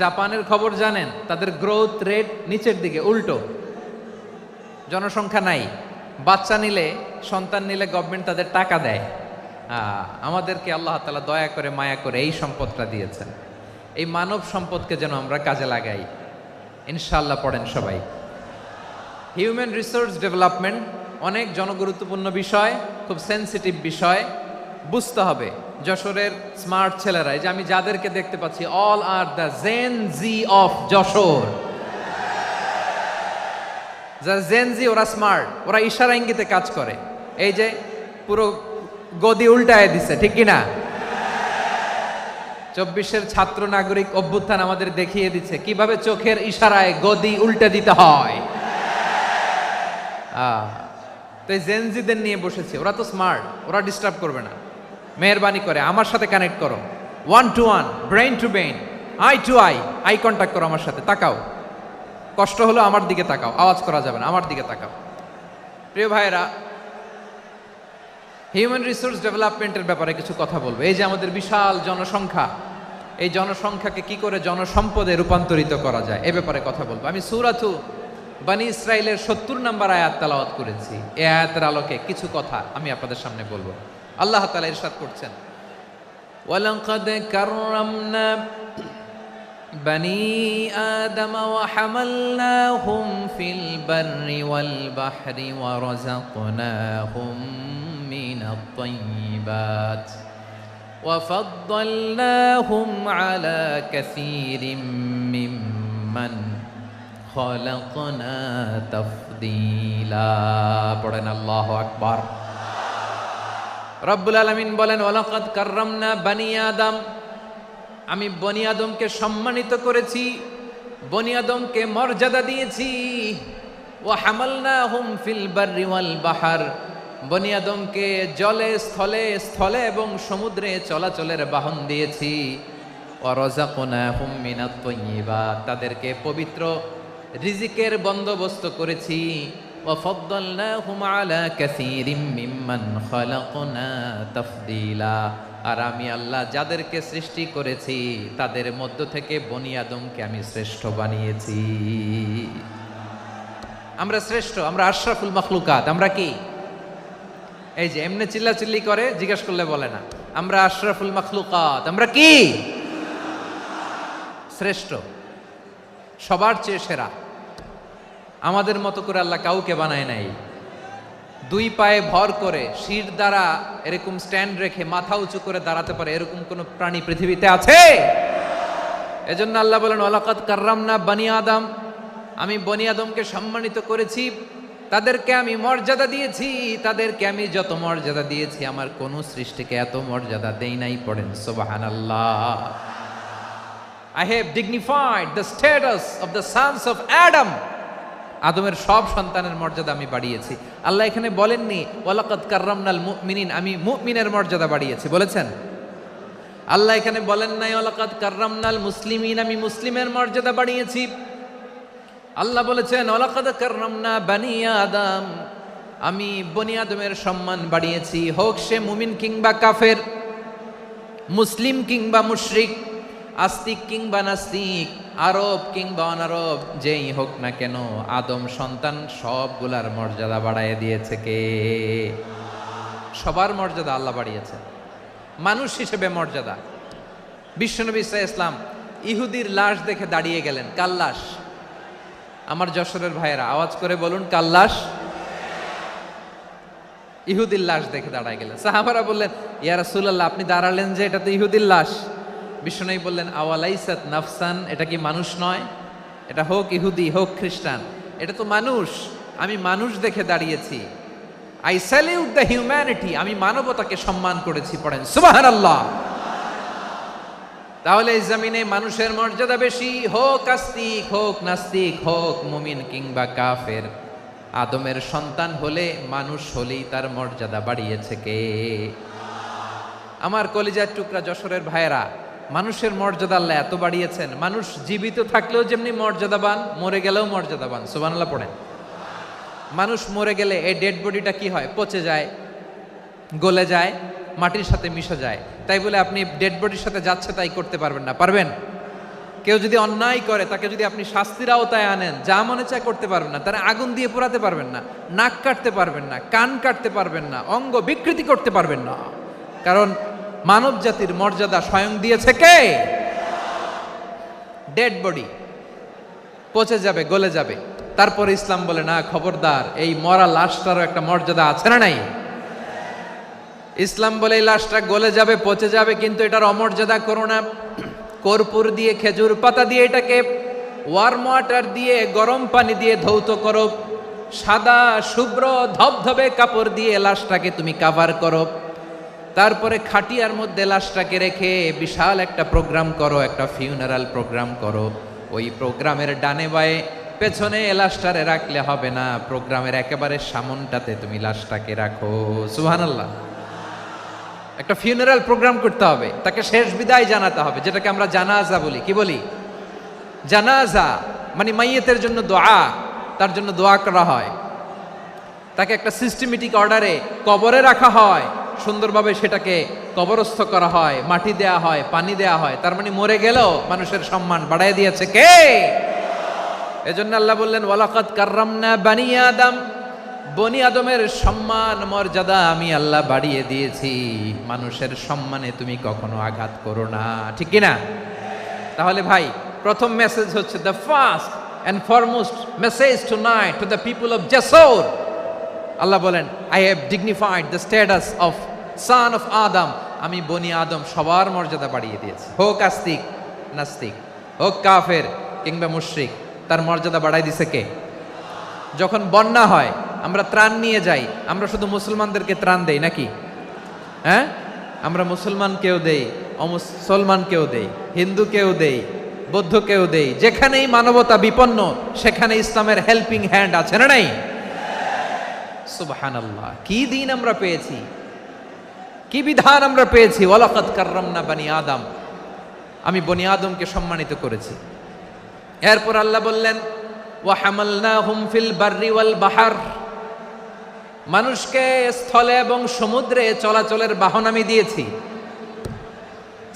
জাপানের খবর জানেন? তাদের গ্রোথ রেট নিচের দিকে, উল্টো। জনসংখ্যা নাই, বাচ্চা নিলে, সন্তান নিলে গভর্নমেন্ট তাদের টাকা দেয়। আমাদেরকে আল্লাহ তাআলা দয়া করে মায়া করে এই সম্পদটা দিয়েছেন। এই মানব সম্পদকে যেন আমরা কাজে লাগাই, ইনশাআল্লাহ। পড়েন সবাই। হিউম্যান রিসোর্স ডেভেলপমেন্ট অনেক জনগুরুত্বপূর্ণ বিষয়, খুব সেন্সিটিভ বিষয়, বুঝতে হবে। যশোরের স্মার্ট ছেলেরা, এই যে আমি যাদেরকে দেখতে পাচ্ছি, all are the gen Z of Jessore. যারা জেন জি, ওরা স্মার্ট, ওরা ইশারা ইঙ্গিতে কাজ করে। এই যে পুরো গদি উল্টায় দিছে, ঠিক কিনা? 24-এর ছাত্র নাগরিক অভ্যুত্থান আমাদের দেখিয়ে দিচ্ছে কিভাবে চোখের ইশারায় গদি উল্টে দিতে হয়। তো এই জেনজিদের নিয়ে বসেছে, ওরা তো স্মার্ট, ওরা ডিস্টার্ব করবে না। মেহরবানি করে আমার সাথে কানেক্ট করো, 1 to 1, brain to brain, eye to eye contact করো আমার সাথে। তাকাও, কষ্ট হলো আমার দিকে তাকাও, আওয়াজ করা যাবে না, আমার দিকে তাকাও। প্রিয় ভাইয়েরা, হিউম্যান রিসোর্স ডেভেলপমেন্টের ব্যাপারে কিছু কথা বলবো। এই যে আমাদের বিশাল জনসংখ্যা, এই জনসংখ্যাকে কি করে জনসম্পদে রূপান্তরিত করা যায় এ ব্যাপারে কথা বলবো। আমি সূরাতু বনী ইসরাইলের 70 নম্বর আয়াত তেলাওয়াত করেছি। এই আয়াতের আলোকে কিছু কথা আমি আপনাদের সামনে বলবো। আল্লাহ তাআলা ইরশাদ করছেন, ওয়ালাকাদ কাররামনা বনী আদম ওয়া হামালনাহুম ফিল বাররি ওয়াল বাহরি ওয়া রাযাকনাহুম মিনাত তাইয়্যিবাত ওয়া ফাদ্দালনাহুম আলা কাসীরিম মিম্মান খালাকনা তাফদীলা। পড়েন আল্লাহু আকবার। রব্বুল আলামিন বলেন, ওয়ালাকাদ কাররামনা বনী আদম, আমি বনী আদমকে সম্মানিত করেছি, বনী আদমকে মর্যাদা দিয়েছি। ওয়া হামালনাহুম ফিল বাররি ওয়াল বাহর, বনী আদমকে জলে স্থলে, স্থলে এবং সমুদ্রে চলাচলের বাহন দিয়েছি। ওয়া রাযাকনাহুম মিনাত তাইয়্যিবাত, তাদেরকে পবিত্র রিজিকের বন্দোবস্ত করেছি। ওয়া ফাদ্দালনাহুম আলা কাসীরিম মিম্মান খালাকনা তাফদীলা, আর আমি আল্লাহ যাদেরকে সৃষ্টি করেছি তাদের মধ্য থেকে বনী আদমকে আমি শ্রেষ্ঠ বানিয়েছি। আমরা শ্রেষ্ঠ, আমরা আশরাফুল মাখলুকাত। আমরা কি? এই যে এমনি চিল্লাচিল্লি করে, জিজ্ঞেস করলে বলে না। আমরা আশরাফুল মাখলুকাত। আমরা কি? শ্রেষ্ঠ, সবার চেয়ে সেরা। আমাদের মতো করে আল্লাহ কাউকে বানায় নাই। 2 পায়ে ভর করে, শির দ্বারা এরকম স্ট্যান্ড রেখে মাথা উঁচু করে দাঁড়াতে পারে এরকম কোন প্রাণী পৃথিবীতে আছে? এজন্য আল্লাহ বলেন, ওয়ালাকাদ কাররামনা বনী আদম, আমি বনী আদমকে সম্মানিত করেছি, তাদেরকে আমি মর্যাদা দিয়েছি। তাদেরকে আমি যত মর্যাদা দিয়েছি আমার কোন সৃষ্টিকে এত মর্যাদা দেই নাই। পড়েন সুবহানাল্লাহ। I have dignified the status of the sons of Adam. আদমের সব সন্তানের মর্যাদা আমি বাড়িয়েছি। আল্লাহ এখানে বলেননি ওয়ালাকাদ কাররামনাল মুমিনিন, আমি মুমিনের মর্যাদা বাড়িয়েছি, বলেছেন? আল্লাহ এখানে বলেন নাই ওয়ালাকাদ কাররামনাল মুসলিমিন, আমি মুসলিমের মর্যাদা বাড়িয়েছি। আল্লাহ বলেছেন ওয়ালাকাদ কাররামনা বনী আদম, আমি বনী আদমের সম্মান বাড়িয়েছি। হোক সে মুমিন কিংবা কাফের, মুসলিম কিংবা মুশরিক, আস্তিক কিংবা নাস্তিক, আরব কিংবা অনারব, যেই হোক না কেন, আদম সন্তান সবগুলার মর্যাদা বাড়ায় দিয়েছে কে? সবার মর্যাদা আল্লাহ বাড়িয়েছে। মানুষ হিসেবে মর্যাদা। বিশ্বনবী সাল্লাল্লাহু আলাইহি ওয়াসাল্লাম ইহুদির লাশ দেখে দাঁড়িয়ে গেলেন। কার লাশ? আমার যশোরের ভাইয়েরা আওয়াজ করে বলুন, কার লাশ? ইহুদির লাশ দেখে দাঁড়ায় গেলেন। সাহাবারা বললেন, ইয়া রাসূলুল্লাহ, আপনি দাঁড়ালেন যে, এটা তো ইহুদির লাশ। বিশ্বনবী বললেন, আওয়ালাইসাত নাফসান, এটা কি মানুষ নয়? এটা হোক ইহুদি হোক খ্রিস্টান, এটা তো মানুষ। আমি মানুষ দেখে দাঁড়িয়েছি। আই স্যালিউট দ্য হিউম্যানিটি, আমি মানবতাকে সম্মান করেছি। পড়েন সুবহানাল্লাহ। তাহলে এই জমিনে মানুষের মর্যাদা বেশি, হোক আস্তিক হোক নাস্তিক, হোক মুমিন কিংবা কাফের। আদমের সন্তান হলে, মানুষ হলেই তার মর্যাদা বাড়িয়েছে কে? আমার কলিজার টুকরা যশোরের ভাইয়েরা, মানুষের মর্যাদা আল্লাহ এত বাড়িয়েছেন, মানুষ জীবিত থাকলেও যেমনি মর্যাদাবান, মরে গেলেও মর্যাদাবান। সুবহানাল্লাহ পড়েন। মানুষ মরে গেলে এই ডেড বডিটা কি হয়? পচে যায়, গলে যায়, মাটির সাথে মিশে যায়। তাই বলে আপনি ডেড বডির সাথে যাচ্ছে তাই করতে পারবেন না। পারবেন? কেউ যদি অন্যায় করে তাকে যদি আপনি শাস্তির আওতায় আনেন, যা মনে চায় করতে পারবেন না, তারা আগুন দিয়ে পোড়াতে পারবেন না, নাক কাটতে পারবেন না, কান কাটতে পারবেন না, অঙ্গ বিকৃতি করতে পারবেন না। কারণ মানব জাতির মর্যাদা স্বয়ং দিয়েছে কে? ডেড বডি পচে যাবে, গলে যাবে। তারপরে ইসলাম বলে না, খবরদার, এই মরা লাশটারও একটা মর্যাদা আছে না নাই? ইসলাম বলে এই লাশটা গলে যাবে, পচে যাবে, কিন্তু এটার অমর্যাদা করো না। কর্পূর দিয়ে, খেজুর পাতা দিয়ে এটাকে ওয়ার্ম ওয়াটার দিয়ে, গরম পানি দিয়ে ধৌত করো, সাদা শুভ্র ধবধবে কাপড় দিয়ে লাশটাকে তুমি কাভার করো, তারপরে খাটিয়ার মধ্যে লাশটাকে রেখে বিশাল একটা প্রোগ্রাম করো, একটা ফিউনারাল প্রোগ্রাম করো। ওই প্রোগ্রামের ডানে বায়ে পেছনে লাশটারে রাখলে হবে না, প্রোগ্রামের একেবারে সামনটাতে তুমি লাশটাকে রাখো। সুবহানাল্লাহ। একটা ফিউনারাল প্রোগ্রাম করতে হবে, তাকে শেষ বিদায় জানাতে হবে, যেটাকে আমরা জানাজা বলি। কি বলি? জানাজা মানে মাইয়েতের জন্য দোয়া, তার জন্য দোয়া করা হয়, তাকে একটা সিস্টেমেটিক অর্ডারে কবরে রাখা হয়, সুন্দরভাবে সেটাকে কবরস্থ করা হয়, মাটি দেয়া হয়, পানি দেয়া হয়। তার মানে মরে গেলেও মানুষের সম্মান বাড়ায় দিয়েছে কে? এজন্য আল্লাহ বললেন ওয়ালাকাদ কাররামনা বানি আদম, বনি আদমের সম্মান মর্যাদা আমি আল্লাহ বাড়িয়ে দিয়েছি। মানুষের সম্মানে তুমি কখনো আঘাত করো না, ঠিক কি না? তাহলে ভাই, প্রথম মেসেজ হচ্ছে, the first and foremost message tonight to the people of জাসর। আল্লাহ বলেন, I have dignified the status of son of Adam. আমি বনি আদম সবার মর্যাদা বাড়িয়ে দিয়েছি, হোক আস্তিক নাস্তিক, হোক কাফের কিংবা মুশরিক, তার মর্যাদা বাড়াই দিছে কে? যখন বন্যা হয়, আমরা ত্রাণ নিয়ে যাই, আমরা শুধু মুসলমানদেরকে ত্রাণ দেই নাকি? হ্যাঁ, আমরা মুসলমানকেও দেই, অমুসলমানকেও দেই, হিন্দুকেও দেই, বৌদ্ধকেও দেই। যেখানেই মানবতা বিপন্ন, সেখানে ইসলামের হেল্পিং হ্যান্ড আছে না নাই? সুবহানাল্লাহ। কি দিন আমরা পেয়েছি, কি বিধান আমরা পেয়েছি। ওয়ালাকাদ কাররামনা বানি আদম, আমি বনি আদমকে সম্মানিত করেছি। এরপর আল্লাহ বললেন, ওয়া হামালনাহুম ফিল বাররি ওয়াল বাহর, মানুষকে স্থলে এবং সমুদ্রে চলাচলের বাহন আমি দিয়েছি।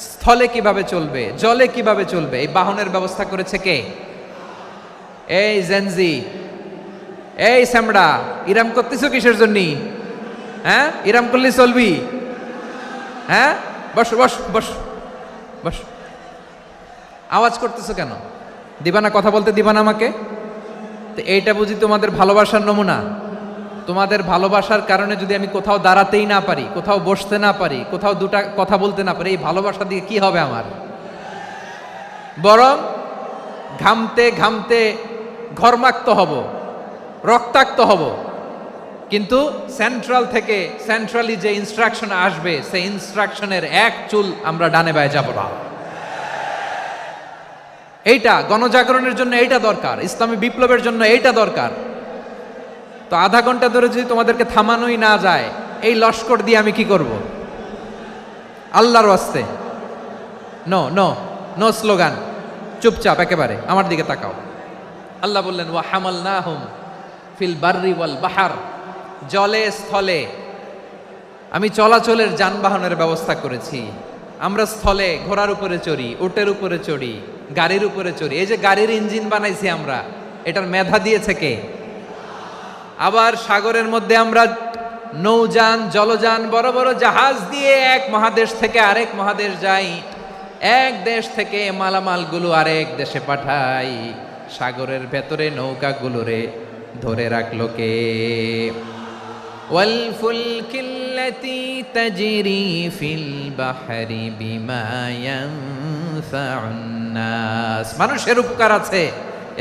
স্থলে কিভাবে চলবে, জলে কিভাবে চলবে, এই বাহনের ব্যবস্থা করেছে কে? এই জেনজি, এই স্যামড়া, ইরাম করতেছো কিসের জন্য? হ্যাঁ, ইরাম করলে চলবি? হ্যাঁ, বস বস বস বস। আওয়াজ করতেছো কেন? দিবা না, কথা বলতে দিবা না আমাকে? তো এইটা বুঝি তোমাদের ভালোবাসার নমুনা? তোমাদের ভালোবাসার কারণে যদি আমি কোথাও দাঁড়াতেই না পারি, কোথাও বসতে না পারি, কোথাও দুটা কথা বলতে না পারি, এই ভালোবাসা দিয়ে কি হবে আমার? বরং ঘামতে ঘামতে ঘর্মাক্ত হব, রক্তাক্ত হব। কিন্তু সেন্ট্রাল থেকে, সেন্ট্রালি যে ইনস্ট্রাকশন আসবে, সেই ইনস্ট্রাকশনের এক চুল আমরা ডানে বায়ে যাব না। এইটা গণজাগরণের জন্য এইটা দরকার, ইসলামী বিপ্লবের জন্য এইটা দরকার। তো আধা ঘন্টা ধরে যদি তোমাদেরকে থামানোই না যায়, এই লস্কর দিয়ে আমি কি করব? আল্লাহর ওয়াস্তে নো নো নো স্লোগান, চুপচাপ একেবারে আমার দিকে তাকাও। আল্লাহ বললেন, ওয়া হামালনাহুম ফিল বাররি ওয়াল বাহর, জলে স্থলে আমি চলাচলের যানবাহনের ব্যবস্থা করেছি। আমরা স্থলে ঘোড়ার উপরে চড়ি, উটের উপরে চড়ি, গাড়ির উপরে চড়ি। এই যে গাড়ির ইঞ্জিন বানাইছি আমরা, এটার মেধা দিয়েছে কে? আবার সাগরের মধ্যে আমরা নৌযান, জলযান, বড় বড় জাহাজ দিয়ে এক মহাদেশ থেকে আরেক মহাদেশ যাই, এক দেশ থেকে মালামালগুলো আরেক দেশে পাঠাই। সাগরের ভেতরে নৌকাগুলোরে ধরে রাখলো কে? ওয়াল ফুলকিল্লাতী তাজরি ফিল বাহরি বিমা ইয়ানফাউন নাস, মানুষের উপকার আছে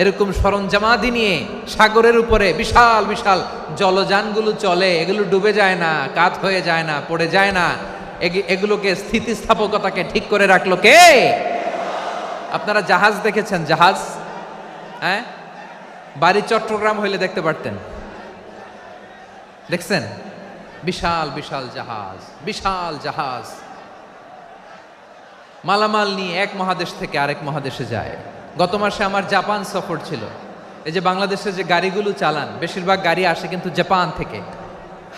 এরকম সরঞ্জামাদি নিয়ে সাগরের উপরে বিশাল বিশাল জলযানগুলো চলে। এগুলো ডুবে যায় না, কাত হয়ে যায় না, পড়ে যায় না। এগুলোকে স্থিতিস্থাপকতাকে ঠিক করে রাখলো কে? আপনারা জাহাজ দেখেছেন? জাহাজ, হ্যাঁ, বাড়ি চট্টগ্রাম হইলে দেখতে পারতেন। দেখছেন? বিশাল বিশাল জাহাজ, বিশাল জাহাজ মালামাল নিয়ে এক মহাদেশ থেকে আরেক মহাদেশে যায়। গত মাসে আমার জাপান সফর ছিল। এই যে বাংলাদেশে যে গাড়িগুলো চালান, বেশিরভাগ গাড়ি আসে কিন্তু জাপান থেকে।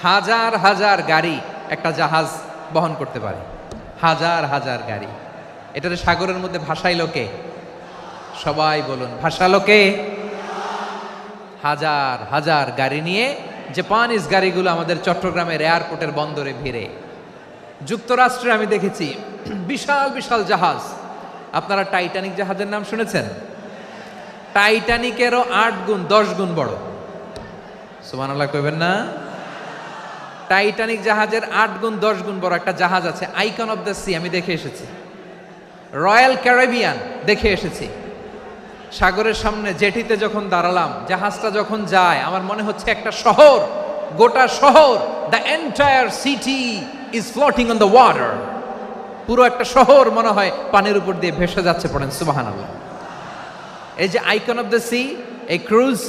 হাজার হাজার গাড়ি একটা জাহাজ বহন করতে পারে, হাজার হাজার গাড়ি। এটার সাগরের মধ্যে ভাসাইলো কে? সবাই বলুন ভাসালো কে? হাজার হাজার গাড়ি নিয়ে জাপানিজ গাড়িগুলো আমাদের চট্টগ্রামের এয়ারপোর্টের বন্দরে ভিড়ে। যুক্তরাষ্ট্রে আমি দেখেছি বিশাল বিশাল জাহাজ। আপনারা টাইটানিক জাহাজের নাম শুনেছেন? টাইটানিকেরও 8 গুণ 10 গুণ বড়। সুবহানাল্লাহ কইবেন না? টাইটানিক জাহাজের 8 গুণ 10 গুণ বড় একটা জাহাজ আছে, আইকন অফ দ্য সি, আমি দেখে এসেছি। রয়্যাল ক্যারিবিয়ান দেখে এসেছি। সাগরের সামনে জেটিতে যখন দাঁড়ালাম, জাহাজটা যখন যায়, আমার মনে হচ্ছে একটা শহর, গোটা শহর, the entire city is floating on the water. পুরো একটা শহর মনে হয় পানির উপর দিয়ে ভেসে যাচ্ছে। পড়েন সুবহানাল্লাহ। এই যে আইকন অফ দ্য সি, এই ক্রুজ,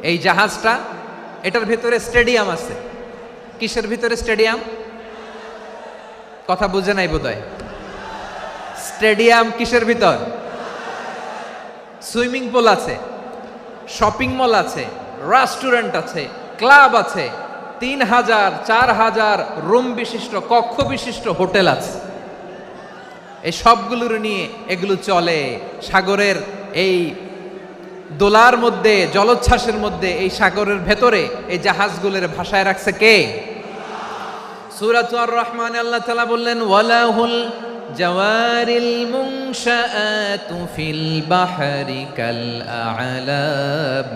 এই জাহাজটা, এটার ভেতরে স্টেডিয়াম আছে। কিসের ভিতরে স্টেডিয়াম? কথা বুঝে নাই বোধহয়। স্টেডিয়াম কিসের ভিতর? সুইমিং পুল আছে, শপিং মল আছে, রেস্টুরেন্ট আছে, ক্লাব আছে, 3000 4000 রুম বিশিষ্ট, কক্ষ বিশিষ্ট হোটেল আছে। এই সবগুলোর নিয়ে এগুলো চলে সাগরের এই দোলার মধ্যে, জলোচ্ছ্বাসের মধ্যে, এই সাগরের ভেতরে এই জাহাজগুলোর ভাষায় রাখছে কে? সূরাতুর রহমানে আল্লাহ তাআলা বললেন ওয়ালাহুল জাওয়ারিল মুনশাআতু ফিল বাহরি কাল আ'লাম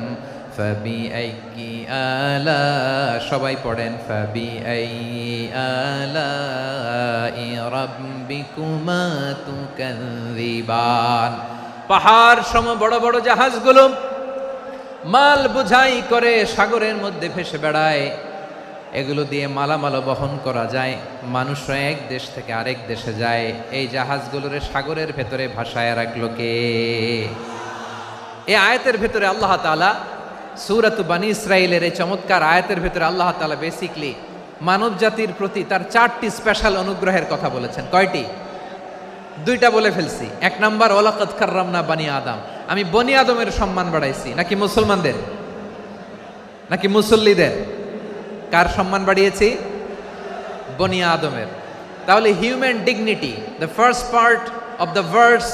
ফাবিআইয়ি আলা, সবাই পড়েন ফাবিআইয়ি আলাই রাব্বিকুমা তুকাযযিবান। পাহাড় সম বড় বড় জাহাজগুলো মাল বোঝাই করে সাগরের মধ্যে ভেসে বেড়ায়। এগুলো দিয়ে মালামাল বহন করা যায়, মানুষরা এক দেশ থেকে আরেক দেশে যায়। এই জাহাজগুলোর সাগরের ভেতরে ভাসায় রাখলো কে? এই আয়াতের ভেতরে আল্লাহ তাআলা সূরাত বানী ইসরাঈলের এই চমৎকার আয়াতের ভেতরে আল্লাহ তাআলা বেসিকলি মানব জাতির প্রতি তার 4টি স্পেশাল অনুগ্রহের কথা বলেছেন। কয়টি? 2টা বলে ফেলছি। 1 নাম্বার ওয়ালাকাদ কাররামনা বানি আদম, আমি বনি আদমের সম্মান বাড়াইছি। নাকি মুসলমানদের? নাকি মুসল্লিদের? কার সম্মান বাড়িয়েছি? বনি আদমের। তাহলে human dignity, the first part of the verse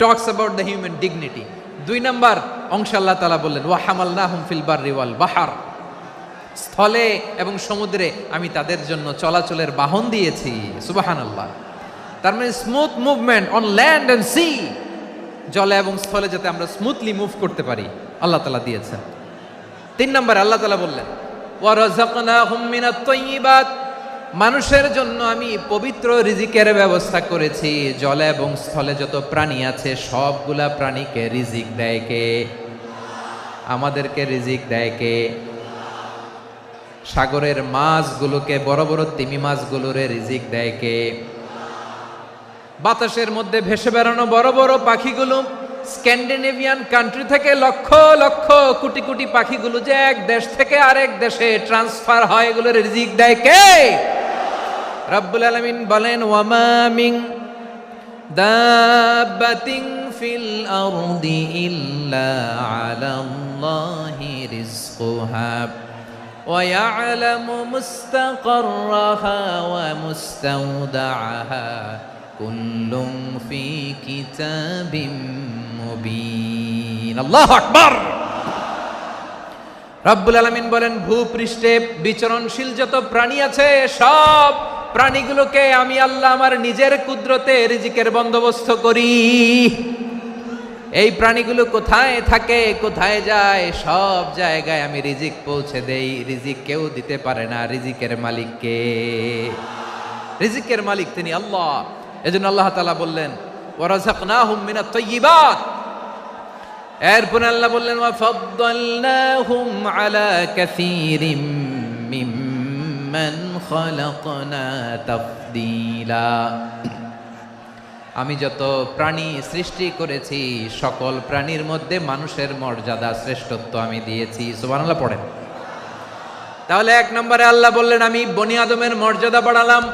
talks about the human dignity. 2 number অংশে আল্লাহ তাআলা বললেন ওয়া হামালনাহুম ফিল বাররি ওয়াল বাহর, স্থলে এবং সমুদ্রে আমি তাদের জন্য চলাচলের বাহন দিয়েছি। সুবহানাল্লাহ। তার মানে smooth movement on land and sea, জলে এবং স্থলে যাতে আমরা স্মুথলি মুভ করতে পারি আল্লাহ তাআলা দিয়েছেন। 3 নম্বরে আল্লাহ তাআলা বললেন ওয়া রাযাকনাহুম মিনাত তাইয়্যিবাত, মানুষের জন্য আমি পবিত্র রিজিকের ব্যবস্থা করেছি। জলে এবং স্থলে যত প্রাণী আছে সবগুলা প্রাণীকে রিজিক দেয় কে? আমাদেরকে রিজিক দেয় কে? সাগরের মাছগুলোকে, বড় বড় তিমি মাছগুলোরে রিজিক দেয় কে? বাতাসের মধ্যে ভেসে বেড়ানো বড় বড় পাখিগুলো, স্ক্যান্ডিনেভিয়ান কান্ট্রি থেকে লক্ষ লক্ষ কোটি কোটি পাখিগুলো যে এক দেশ থেকে আরেক দেশে ট্রান্সফার হয়, এগুলোর রিজিক দেয় কে? রব্বুল আলামিন বলেন ওয়ামা মিন দাব্বাতিন ফিল আরদি ইল্লা আলাল্লাহি রিজকুহা ওয়া ইয়ালামু মুস্তাকাররাহা ওয়া মুস্তাওদাআহা কুল্লুম ফি কিতাবিম মুবিন। আল্লাহু আকবার। রব্বুল আলামিন বলেন ভূপৃষ্ঠে বিচরণশীল যত প্রাণী আছে সব প্রাণীগুলোকে আমি আল্লাহ আমার নিজের কুদরতে রিজিকের বন্দোবস্ত করি। এই প্রাণীগুলো কোথায় থাকে, কোথায় যায়, সব জায়গায় আমি রিজিক পৌঁছে দেই। রিজিক কেউ দিতে পারে না, রিজিকের মালিক কে? রিজিকের মালিক তিনি আল্লাহ। এজন্য আল্লাহ তাআলা বললেন ওয়া রাযাকনাহুম মিনাত তাইয়্যিবাত। এরপরে আল্লাহ বললেন ওয়া ফাদ্দালনাহুম আলা কাসীরিম মিম্মান খালাকনা তাফদীলা। আমি যত প্রাণী সৃষ্টি করেছি সকল প্রাণীর মধ্যে মানুষের মর্যাদা, শ্রেষ্ঠত্ব আমি দিয়েছি। সুবহানাল্লাহ পড়েন। তাহলে 1 নম্বরে আল্লাহ বললেন আমি বনি আদমের মর্যাদা বাড়ালাম।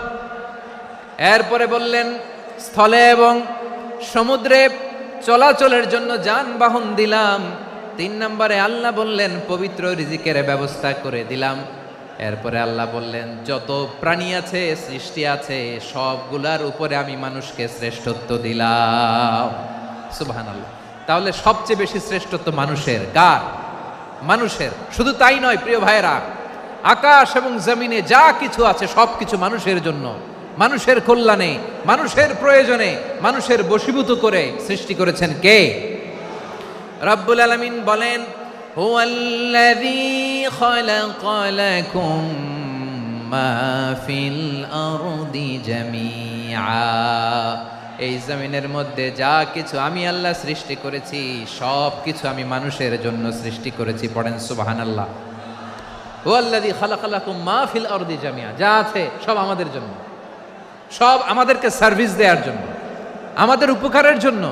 এরপরে বললেন স্থলে এবং সমুদ্রে চলাচলের জন্য যানবাহন দিলাম। 3 নম্বরে আল্লাহ বললেন পবিত্র রিজিকের ব্যবস্থা করে দিলাম। এরপরে আল্লাহ বললেন যত প্রাণী আছে, সৃষ্টি আছে, সবগুলার উপরে আমি মানুষকে শ্রেষ্ঠত্ব দিলাম। সুবহানাল্লাহ। তাহলে সবচেয়ে বেশি শ্রেষ্ঠত্ব মানুষের। কার? মানুষের। শুধু তাই নয় প্রিয় ভাইয়েরা, আকাশ এবং জমিনে যা কিছু আছে সবকিছু মানুষের জন্য, মানুষের কল্যাণে, মানুষের প্রয়োজনে, মানুষের বশীভূত করে সৃষ্টি করেছেন কে? রব্বুল আলামিন বলেন, হুয়াল্লাযী খালাকা লাকুম মা ফিল আরদি জামিআ। এই জমিনের মধ্যে যা কিছু আমি আল্লাহ সৃষ্টি করেছি সব কিছু আমি মানুষের জন্য সৃষ্টি করেছি। পড়েন সুবহানাল্লাহ। হুয়াল্লাযী খালাকা লাকুম মা ফিল আরদি জামিআ, যা আছে সব আমাদের জন্য, সব আমাদেরকে সার্ভিস দেওয়ার জন্য, আমাদের উপকারের জন্য,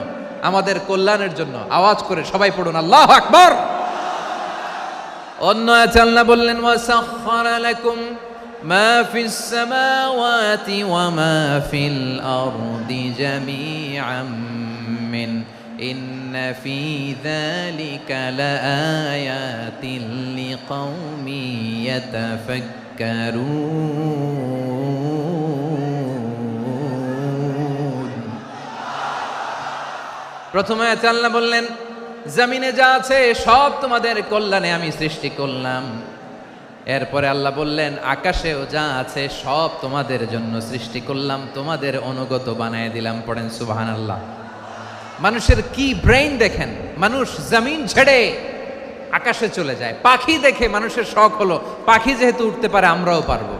আমাদের কল্যাণের জন্য। আওয়াজ করে সবাই পড়ুন আল্লাহু আকবার। অন্য আয়াতে আল্লাহ বললেন, ওয়াসাখখারা লাকুম মা ফিস সামাওয়াতি ওয়া মা ফিল আরদি জামিআম মিন ইন্না ফি যালিকা লাআয়াতিন লিকাউমি ইয়াতাফাক্কারুন। প্রথমে আয়াতে আল্লাহ বললেন, জমিনে যা আছে সব তোমাদের কল্যাণে আমি সৃষ্টি করলাম। এরপরে আল্লাহ বললেন, আকাশেও যা আছে সব তোমাদের জন্য সৃষ্টি করলাম, তোমাদের অনুগত বানায় দিলাম। পড়েন সুবহানাল্লাহ। মানুষের কি ব্রেইন দেখেন, মানুষ জমিন ছেড়ে আকাশে চলে যায়। পাখি দেখে মানুষের শখ হলো, পাখি যেহেতু উঠতে পারে আমরাও পারবো।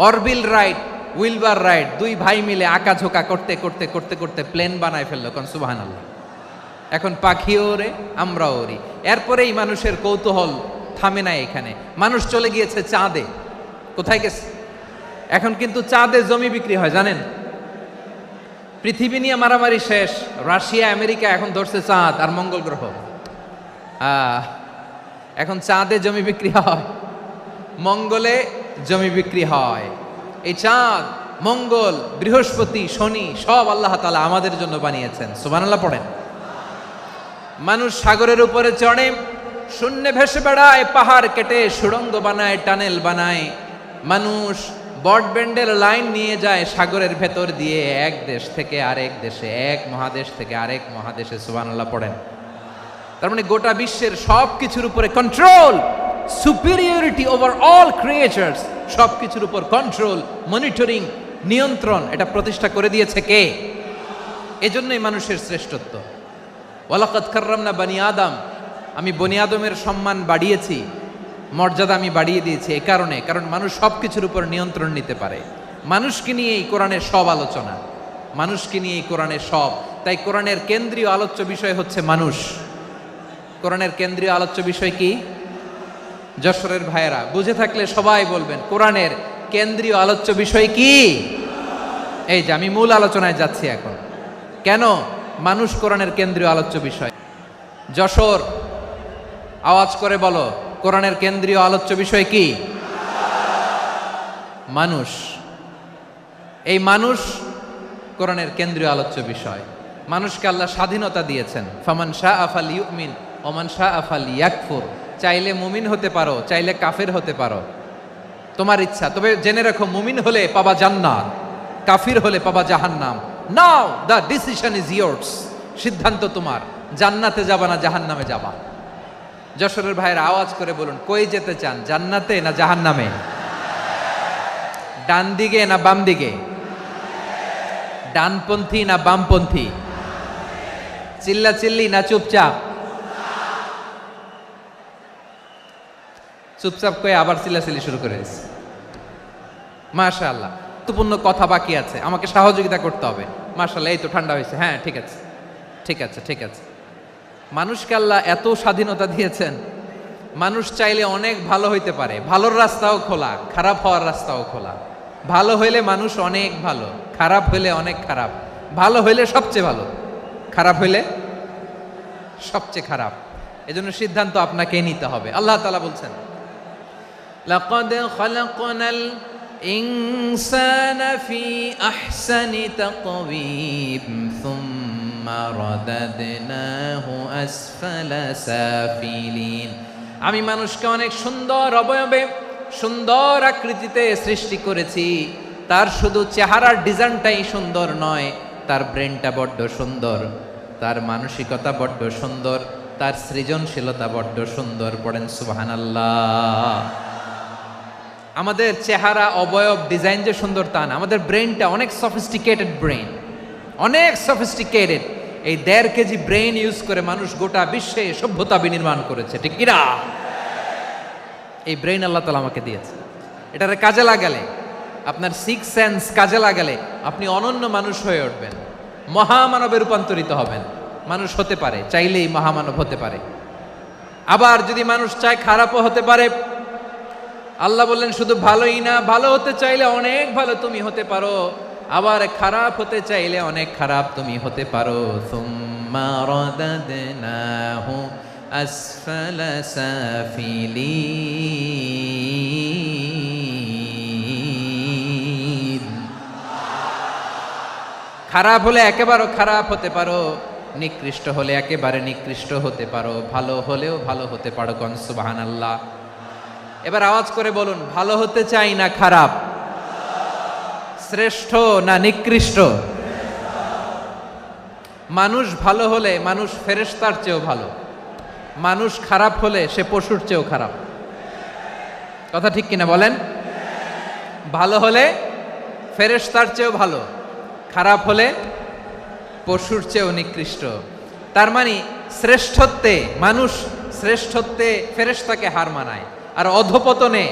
অরবিল রাইট, উইলবার রাইট, দুই ভাই মিলে আঁকাঝোঁকা করতে করতে করতে করতে প্লেন বানায় ফেললো। কোন সুবহানাল্লাহ। এখন পাখিও ওরে, আমরাও ওরি। এরপরেই মানুষের কৌতূহল থামে না এখানে, মানুষ চলে গিয়েছে চাঁদে। কোথায় গেছে? এখন কিন্তু চাঁদে জমি বিক্রি হয় জানেন। পৃথিবী নিয়ে মারামারি শেষ, রাশিয়া আমেরিকা এখন ধরছে চাঁদ আর মঙ্গল গ্রহ। এখন চাঁদে জমি বিক্রি হয়, মঙ্গলে জমি বিক্রি হয়। এই চাঁদ, মঙ্গল, বৃহস্পতি, শনি সব আল্লাহ তাআলা আমাদের জন্য বানিয়েছেন। সুবহানাল্লাহ পড়েন। মানুষ সাগরের উপরে চড়ে, শূন্যে ভেসে বেড়ায়, পাহাড় কেটে সুড়ঙ্গ বানায়, টানেল বানায়। মানুষ ব্রডব্যান্ডের লাইন নিয়ে যায় সাগরের ভেতর দিয়ে, এক দেশ থেকে আরেক দেশে, এক মহাদেশ থেকে আরেক মহাদেশে। সুবহানাল্লাহ পড়েন। তার মানে গোটা বিশ্বের সব কিছুর উপরে control, superiority over all creatures, সব কিছুর উপর কন্ট্রোল, মনিটরিং, নিয়ন্ত্রণ, এটা প্রতিষ্ঠা করে দিয়েছে কে? এজন্যই মানুষের শ্রেষ্ঠত্ব। ওয়ালাকাদ কাররামনা বানি আদম, আমি বনি আদমের সম্মান বাড়িয়েছি, মর্যাদা আমি বাড়িয়ে দিয়েছি এই কারণে, কারণ মানুষ সব কিছুর উপর নিয়ন্ত্রণ নিতে পারে। মানুষকে নিয়ে এই কোরআনের সব আলোচনা, মানুষকে নিয়ে এই কোরআনের সব। তাই কোরআনের কেন্দ্রীয় আলোচ্য বিষয় হচ্ছে মানুষ। কোরআনের কেন্দ্রীয় আলোচ্য বিষয় কি? যশোরের ভাইয়েরা বুঝে থাকলে সবাই বলবেন, কোরআনের কেন্দ্রীয় আলোচ্য বিষয় কি? এই যে আমি মূল আলোচনায় যাচ্ছি এখন। কেন মানুষ কোরআনের কেন্দ্রীয় আলোচ্য বিষয়? যশোর আওয়াজ করে বলো, কোরআনের কেন্দ্রীয় আলোচ্য বিষয় কি? মানুষ। এই মানুষ কোরআনের কেন্দ্রীয় আলোচ্য বিষয়। মানুষকে আল্লাহ স্বাধীনতা দিয়েছেন। ফামান শাআ ফালইউমিন ওয়া মান শাআ ফালইয়াকফুর। চাইলে মুমিন হতে পারো, চাইলে কাফের হতে পারো, তোমার ইচ্ছা। তবে জেনে রাখো, মুমিন হলে পাবা জান্নাত, কাফির হলে পাবা জাহান্নাম। নাও দ্য ডিসিশন ইজ ইয়ার্স। সিদ্ধান্ত তোমার, জান্নাতে যাবা না জাহান্নামে যাবা। যশোরের ভাইয়েরা আওয়াজ করে বলুন, কই যেতে চান, জান্নাতে না জাহান্নামে? ডান দিকে না বাম দিকে? ডানপন্থী না বামপন্থী? চিল্লা চিল্লি না চুপচাপ? চুপচাপ কয়ে আবার চিল্লাচিল্লি শুরু করে দিয়েছে। মাশাআল্লাহ, গুরুত্বপূর্ণ কথা বাকি আছে, আমাকে সহযোগিতা করতে হবে। মাশাআল্লাহ, এই তো ঠান্ডা হয়েছে। হ্যাঁ ঠিক আছে, ঠিক আছে, ঠিক আছে। মানুষকে আল্লাহ এত স্বাধীনতা দিয়েছেন, মানুষ চাইলে অনেক ভালো হইতে পারে। ভালোর রাস্তাও খোলা, খারাপ হওয়ার রাস্তাও খোলা। ভালো হইলে মানুষ অনেক ভালো, খারাপ হইলে অনেক খারাপ। ভালো হইলে সবচেয়ে ভালো, খারাপ হইলে সবচেয়ে খারাপ। এজন্য সিদ্ধান্ত আপনাকে নিতে হবে। আল্লাহ তাআলা বলছেন, লাকাদ খালাকনাল ইনসানা ফি আহসানি তাকওয়িম সুম্মা রাদাদনাহু আসফালা সাফিলিন। আমি মানুষকে অনেক সুন্দর অবয়বে, সুন্দর আকৃতিতে সৃষ্টি করেছি। তার শুধু চেহারার ডিজাইনটাই সুন্দর নয়, তার ব্রেনটা বড্ড সুন্দর। তার মানসিকতা বড্ড সুন্দর, তার সৃজনশীলতা বড্ড সুন্দর। পড়েন সুবহানাল্লাহ। আমাদের চেহারা, অবয়ব, ডিজাইন যে সুন্দর তা না, আমাদের ব্রেনটা অনেক সফিস্টিকেটেড ব্রেন, অনেক সফিস্টিকেটেড। এই 1.5 কেজি ব্রেন ইউজ করে মানুষ গোটা বিশ্বে সভ্যতা বিনির্মাণ করেছে, ঠিক কিনা? এই ব্রেন আল্লাহ তাআলা আমাকে দিয়েছে। এটারে কাজে লাগালে, আপনার 6 সেন্স কাজে লাগালে আপনি অনন্য মানুষ হয়ে উঠবেন, মহামানবে রূপান্তরিত হবেন। মানুষ হতে পারে, চাইলেই মহামানব হতে পারে। আবার যদি মানুষ চায় খারাপও হতে পারে। আল্লাহ বললেন শুধু ভালোই না, ভালো হতে চাইলে অনেক ভালো তুমি হতে পারো, আবার খারাপ হতে চাইলে অনেক খারাপ তুমি হতে পারো। সুম্মা রাদাদনাহু আসফালা সাফিলিন। খারাপ হলে একেবারে খারাপ হতে পারো, নিকৃষ্ট হলে একেবারে নিকৃষ্ট হতে পারো, ভালো হলেও ভালো হতে পারো। কোন সুবহানাল্লাহ। এবার আওয়াজ করে বলুন, ভালো হতে চাই না খারাপ? শ্রেষ্ঠ না নিকৃষ্ট? মানুষ ভালো হলে মানুষ ফেরেশতার চেয়েও ভালো, মানুষ খারাপ হলে সে পশুর চেয়েও খারাপ। কথা ঠিক কিনা বলেন? ভালো হলে ফেরেশতার চেয়েও ভালো, খারাপ হলে পশুর চেয়েও নিকৃষ্ট। তার মানে শ্রেষ্ঠত্বে মানুষ, শ্রেষ্ঠত্বে ফেরেশতাকে হার মানায়, আর অধপতনে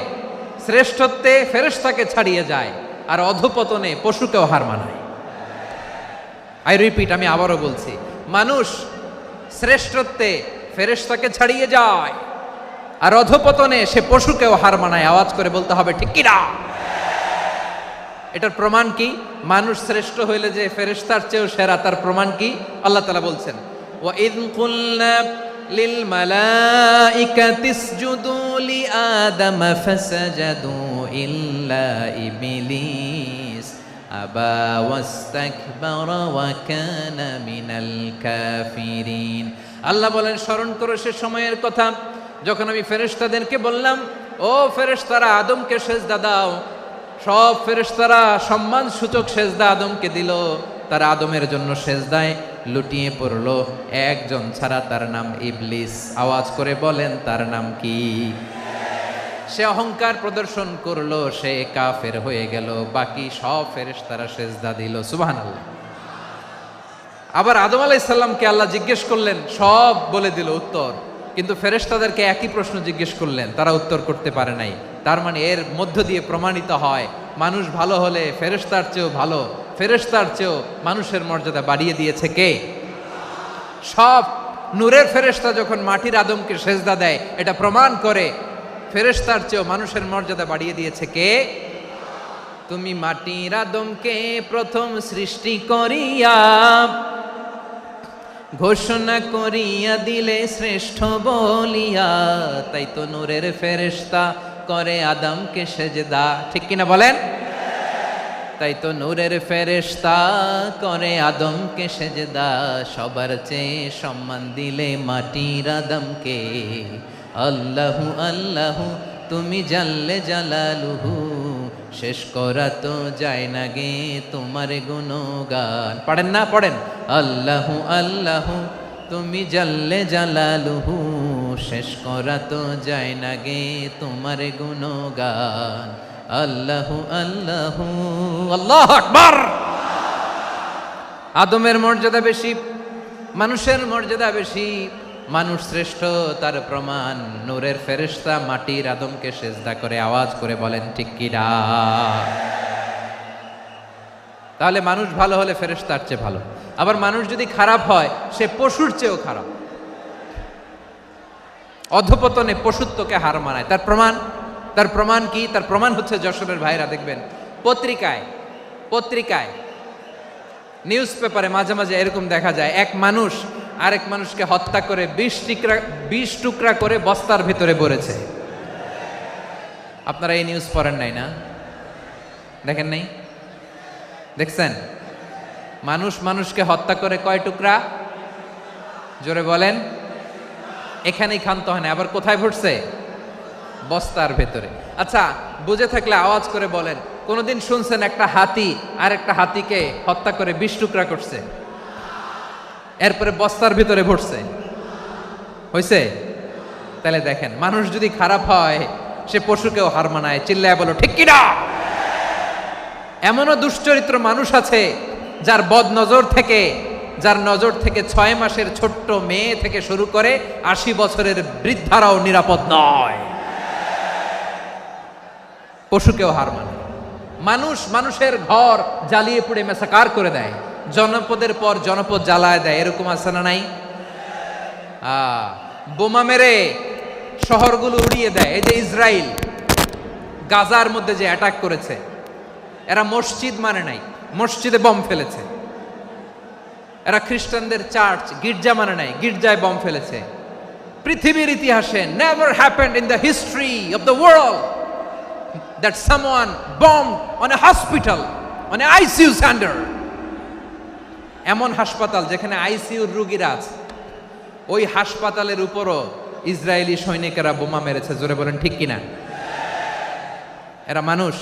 শ্রেষ্ঠত্বে ফেরেশতাকে ছাড়িয়ে যায়, আর অধপতনে পশুকেও হার মানায়। আই রিপিট, আমি আবারও বলছি, মানুষ শ্রেষ্ঠত্বে ফেরেশতাকে ছাড়িয়ে যায়, আর অধপতনে সে পশুকেও হার মানায়। আওয়াজ করে বলতে হবে ঠিক কিনা? এটার প্রমাণ কি? মানুষ শ্রেষ্ঠ হইলে যে ফেরেশতার চেয়েও সেরা, তার প্রমাণ কি? আল্লাহ তাআলা বলছেন, ওয়া ইয কুলনা লিল মালাইকাতি ইসজুদু লি আদম ফাসাজাদু ইল্লা ইবলিস আবা ওয়াস্তাকবারা ওয়া কানা মিনাল কাফিরিন। আল্লাহ বলেন, স্মরণ করো সে সময়ের কথা যখন আমি ফেরেশতাদেরকে বললাম, ও ফেরেশতারা আদমকে সেজদা দাও। সব ফেরেশতারা সম্মান সূচক সেজদা আদমকে দিল, তারা আদমের জন্য সেজদায় লুটিয়ে পড়লো, একজন ছাড়া, তার নাম ইবলিস। আওয়াজ করে বলেন তার নাম কি? সে অহংকার প্রদর্শন করলো, সে কাফের হয়ে গেল, বাকি সব ফেরেশতারা সেজদা দিল। সুবহানাল্লাহ। আবার আদম আলাইহিস সালামকে আল্লাহ জিজ্ঞেস করলেন, সব বলে দিল উত্তর, কিন্তু ফেরেশতাদেরকে একই প্রশ্ন জিজ্ঞেস করলেন, তারা উত্তর করতে পারে নাই। তার মানে এর মধ্য দিয়ে প্রমাণিত হয়, মানুষ ভালো হলে ফেরেশতার চেয়েও ভালো, ফেরেশতার চেয়েও মানুষের মর্যাদা বাড়িয়ে দিয়েছে কে? সব নূরের ফেরেশতা যখন মাটির আদমকে সেজদা দেয়, এটা প্রমাণ করে ফেরেশতার চেয়েও মানুষের মর্যাদা বাড়িয়ে দিয়েছে কে? তুমি মাটির আদমকে প্রথম সৃষ্টি করিয়া ঘোষণা করিয়া দিলে শ্রেষ্ঠ বলিয়া, তাই তো নূরের ফেরেশতা করে আদমকে সেজদা। ঠিক কিনা বলেন? তাই তো নূরের ফেরেশতা করে আদমকে সেজদা, সবার চেয়ে সম্মান দিলে মাটির আদমকে। আল্লাহু আল্লাহু তুমি জাল্লে জালালুহু, শেষ করা তো যায় না গে তোমার গুণগান। পড়েন না? পড়েন। আল্লাহু আল্লাহু তুমি জাল্লে জালালুহু, শেষ করা তো যায় না গে তোমার গুণগান। আল্লাহু আল্লাহু, আল্লাহু আকবার। আদমের মর্যাদা বেশি, মানুষের মর্যাদা বেশি, মানুষ শ্রেষ্ঠ, তার প্রমাণ নূরের ফেরেশতা মাটির আদমকে সেজদা করে। আওয়াজ করে বলেন ঠিক কিনা? তাহলে মানুষ ভালো হলে ফেরেশতার চেয়ে ভালো, আবার মানুষ যদি খারাপ হয় সে পশুর চেয়েও খারাপ, অধপতনে পশুত্বকে হার মানায়। তার প্রমাণ, তার প্রমাণ কি? তার প্রমাণ হচ্ছে যশোরের ভাইরা দেখবেন পত্রিকায় নিউজ পেপারে মাঝে মাঝে এরকম দেখা যায়, এক মানুষ আরেক মানুষকে হত্যা করে 20 টুকরা করে বস্তার ভিতরে ভরেছে। আপনারা এই নিউজ পড়েন নাই না? দেখেন নাই? দেখছেন? মানুষ মানুষকে হত্যা করে কয় টুকরা? জোরে বলেন। এখানেই ক্ষান্ত হয় না, আবার কোথায় ভরছে? বস্তার ভেতরে। আচ্ছা, বুঝে থাকলে আওয়াজ করে বলেন, কোনদিন শুনছেন একটা হাতি আর একটা হাতিকে হত্যা করে 20 টুকরা করছে? এরপরে বস্তার ভিতরে ভরছে, হয়েছে? তাহলে দেখেন, মানুষ যদি খারাপ হয় সে পশুকেও হার মানায়। চিল্লায় বলো ঠিক কিনা? এমনও দুশ্চরিত্র মানুষ আছে যার বদ নজর থেকে, যার নজর থেকে 6 মাসের ছোট্ট মেয়ে থেকে শুরু করে 80 বছরের বৃদ্ধারাও নিরাপদ নয়। পশুকেও হার মানে। মানুষ মানুষের ঘর জ্বালিয়ে পুড়ে মেসাকার করে দেয়, জনপদের পর জনপদ জ্বালায় দেয়। এরকম আছে না নাই? বোমা মেরে শহরগুলো উড়িয়ে দেয়। এই যে ইসরায়েল গাজার মধ্যে যে অ্যাটাক করেছে, এরা মসজিদ মানে নাই, মসজিদে বম ফেলেছে। এরা খ্রিস্টানদের চার্চ গির্জা মানে নাই, গির্জায় বম ফেলেছে। পৃথিবীর ইতিহাসে never happened in the history of the world that someone bombed on a hospital, on a ICU center. এমন হাসপাতাল যেখানে আইসিইউর রোগীরা আছে, ওই হাসপাতালের উপরও ইসরায়েলি সৈনিকেরা বোমা মেরেছে। জোরে বলেন ঠিক কিনা? এরা মানুষ?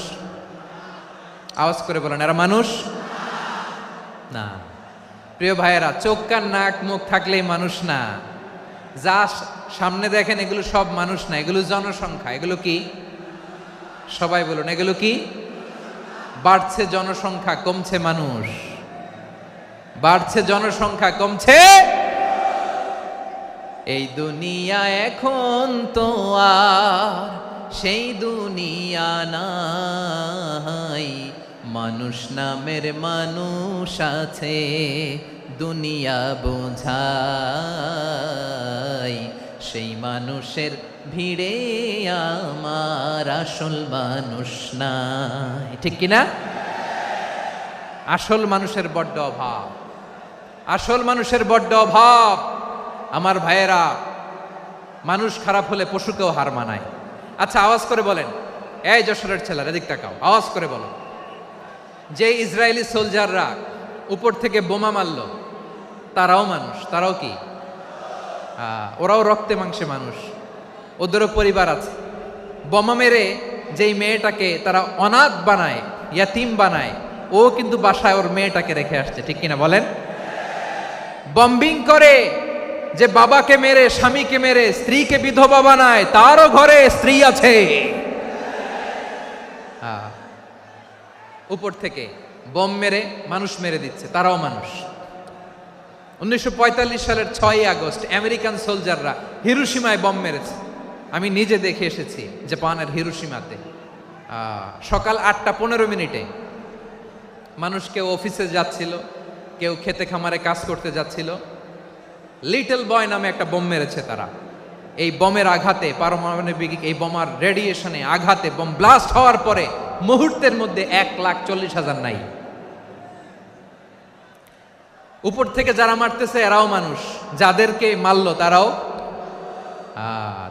আওয়াজ করে বলেন, এরা মানুষ না। প্রিয় ভাইয়েরা, চোখ কান নাক মুখ থাকলেই মানুষ না। যা সামনে দেখেন এগুলো সব মানুষ না, এগুলো জনসংখ্যা। এগুলো কি? সবাই বলুন, এগুলো কি? বাড়ছে জনসংখ্যা, কমছে মানুষ। বাড়ছে জনসংখ্যা, কমছে। এই দুনিয়া এখন তো আর সেই দুনিয়া নাই, মানুষ নামের মানুষ আছে দুনিয়া বোঝাই, সেই মানুষের ভিড়ে আমার আসল মানুষ নাই। ঠিক কিনা? আসল মানুষের বড্ড অভাব, আসল মানুষের বড্ড অভাব। আমার ভাইয়েরা, মানুষ খারাপ হলে পশুকেও হার মানায়। আচ্ছা, আওয়াজ করে বলেন, এই যশোরের ছেলেরা এদিক তাকাও, আওয়াজ করে বলো, যে ইসরায়েলি সোলজাররা উপর থেকে বোমা মারল, তারাও মানুষ? তারাও কি? ওরাও রক্তে মাংসে মানুষ, ওদেরও পরিবার আছে। বোমা মেরে যেই মেয়েটাকে তারা অনাথ বানায়, ইয়াতিম বানায়, ও কিন্তু বাসায় ওর মেয়েটাকে রেখে আসছে। ঠিক কিনা বলেন? বম্বিং করে যে বাবাকে মেরে, স্বামীকে মেরে স্ত্রীকে বিধবা বানায়, তারও ঘরে স্ত্রী আছে। উপর থেকে বম মেরে মানুষ মেরে দিচ্ছে, তারাও মানুষ। 1945 সালের 6ই আগস্ট আমেরিকান সোলজাররা হিরোশিমায় বম মেরেছে। আমি নিজে দেখে এসেছি জাপানের হিরোশিমাতে। সকাল 8:15 মানুষ কেউ অফিসে যাচ্ছিল, কেউ খেতে খামারে কাজ করতে যাচ্ছিল। লিটল বয় নামে একটা বোম মেরেছে তারা। এই বোমের আঘাতে, পারমাণবিক এই বোমার রেডিয়েশনে আঘাতে, বোম ব্লাস্ট হওয়ার পরে মুহূর্তের মধ্যে 1,40,000 নাই। উপর থেকে যারা মারতেছে এরাও মানুষ, যাদেরকে মারলো তারাও।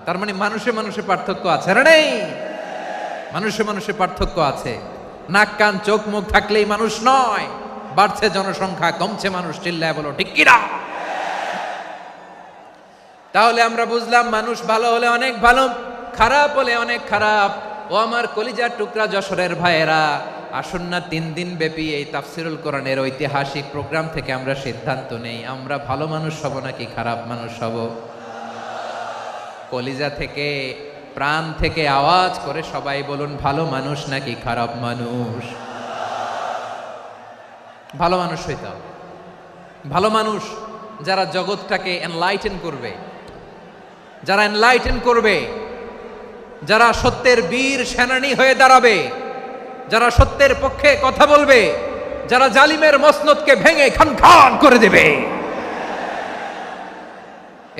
তার মানে মানুষে মানুষে পার্থক্য আছে না? নেই? মানুষে মানুষে পার্থক্য আছে। নাক কান চোখ মুখ থাকলেই মানুষ নয়। বাড়ছে জনসংখ্যা, কমছে মানুষ। চিল্লায় বলো ঠিক কিনা? তাহলে আমরা বুঝলাম, মানুষ ভালো হলে অনেক ভালো, খারাপ হলে অনেক খারাপ। ও আমার কলিজার টুকরা যশোরের ভাইয়েরা, আসুন না 3 দিন ব্যাপী এই তাফসিরুল কোরআনের ঐতিহাসিক প্রোগ্রাম থেকে আমরা সিদ্ধান্ত নেই, আমরা ভালো মানুষ হব নাকি খারাপ মানুষ হব। কলিজা থেকে, প্রাণ থেকে আওয়াজ করে সবাই বলুন, ভালো মানুষ নাকি খারাপ মানুষ? ভালো মানুষ হইতে হবে। ভালো মানুষ যারা জগৎটাকে এনলাইটেন করবে, যারা এনলাইটেন করবে, যারা সত্যের বীর সেনানী হয়ে দাঁড়াবে, যারা সত্যের পক্ষে কথা বলবে, যারা জালিমের মসনদকে ভেঙে খান খান করে দেবে।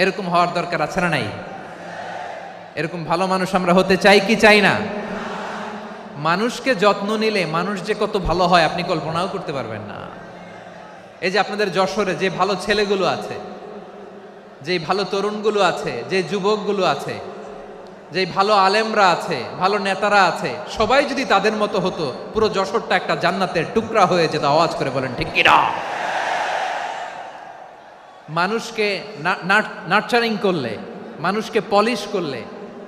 এরকম হওয়ার দরকার আছে না নাই? এরকম ভালো মানুষ আমরা হতে চাই কি চাই না? মানুষকে যত্ন নিলে মানুষ যে কত ভালো হয় আপনি কল্পনাও করতে পারবেন না। এই যে আপনাদের যশোরে যে ভালো ছেলেগুলো আছে, যে ভালো তরুণগুলো আছে, যে যুবকগুলো আছে, যে ভালো আলেমরা আছে, ভালো নেতারা আছে, সবাই যদি তাদের মতো হতো, পুরো যশোরটা একটা জান্নাতের টুকরা হয়ে যেত। আওয়াজ করে বলেন ঠিক কিনা? মানুষকে নার্চারিং করলে, মানুষকে পলিশ করলে,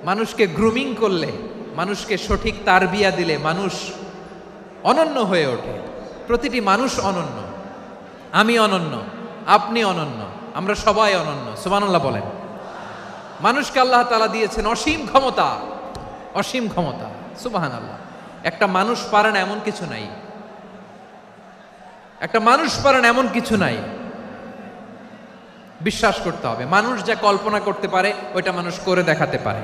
মানুষকে গ্রুমিং করলে, মানুষকে সঠিক তারবিয়া দিলে মানুষ অনন্য হয়ে ওঠে। প্রতিটি মানুষ অনন্য, আমি অনন্য, আপনি অনন্য, আমরা সবাই অনন্য। সুবহানাল্লাহ বলেন। মানুষকে আল্লাহ তাআলা দিয়েছেন অসীম ক্ষমতা, অসীম ক্ষমতা। সুবহানাল্লাহ। একটা মানুষ পারে না এমন কিছু নাই, একটা মানুষ পারে না এমন কিছু নাই। বিশ্বাস করতে হবে, মানুষ যা কল্পনা করতে পারে ওইটা মানুষ করে দেখাতে পারে।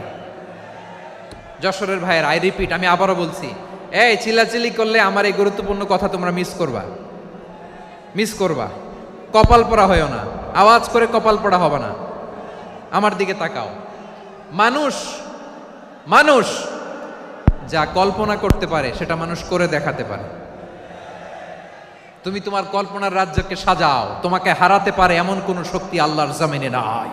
যশোরের ভাইয়ের, আই রিপিট, আমি আবারও বলছি, এই চিল্লাচিল্লি করলে আমার এই গুরুত্বপূর্ণ কথা তোমরা মিস করবা, মিস করবা। কপাল পড়া হয়েও না, আওয়াজ করে কপাল পড়া হবে না। আমার দিকে তাকাও। মানুষ, মানুষ যা কল্পনা করতে পারে সেটা মানুষ করে দেখাতে পারে। তুমি তোমার কল্পনার রাজ্যকে সাজাও, তোমাকে হারাতে পারে এমন কোন শক্তি আল্লাহর জমিনে নাই।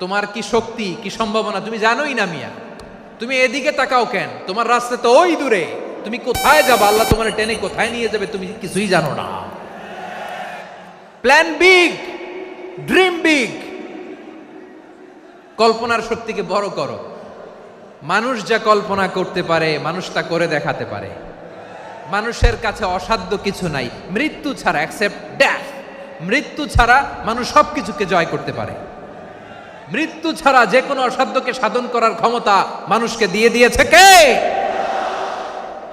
তোমার কি শক্তি, কি সম্ভাবনা তুমি জানোই না মিয়া। তুমি এদিকে তাকাও কেন? তোমার রাস্তা তো ওই দূরে। তুমি কোথায় যাবে, আল্লাহ তোমার টেনে কোথায় নিয়ে যাবে তুমি কিছুই জানো না। প্ল্যান বিগ, ড্রিম বিগ, কল্পনার শক্তিকে বড় করো। মানুষ যা কল্পনা করতে পারে মানুষ তা করে দেখাতে পারে। মানুষের কাছে অসাধ্য কিছু নাই মৃত্যু ছাড়া, অ্যাকসেপ্ট ডেথ। মৃত্যু ছাড়া মানুষ সবকিছুকে জয় করতে পারে। মৃত্যু ছাড়া যে কোনো অসাধ্যকে সাধন করার ক্ষমতা মানুষকে দিয়ে দিয়েছে কে?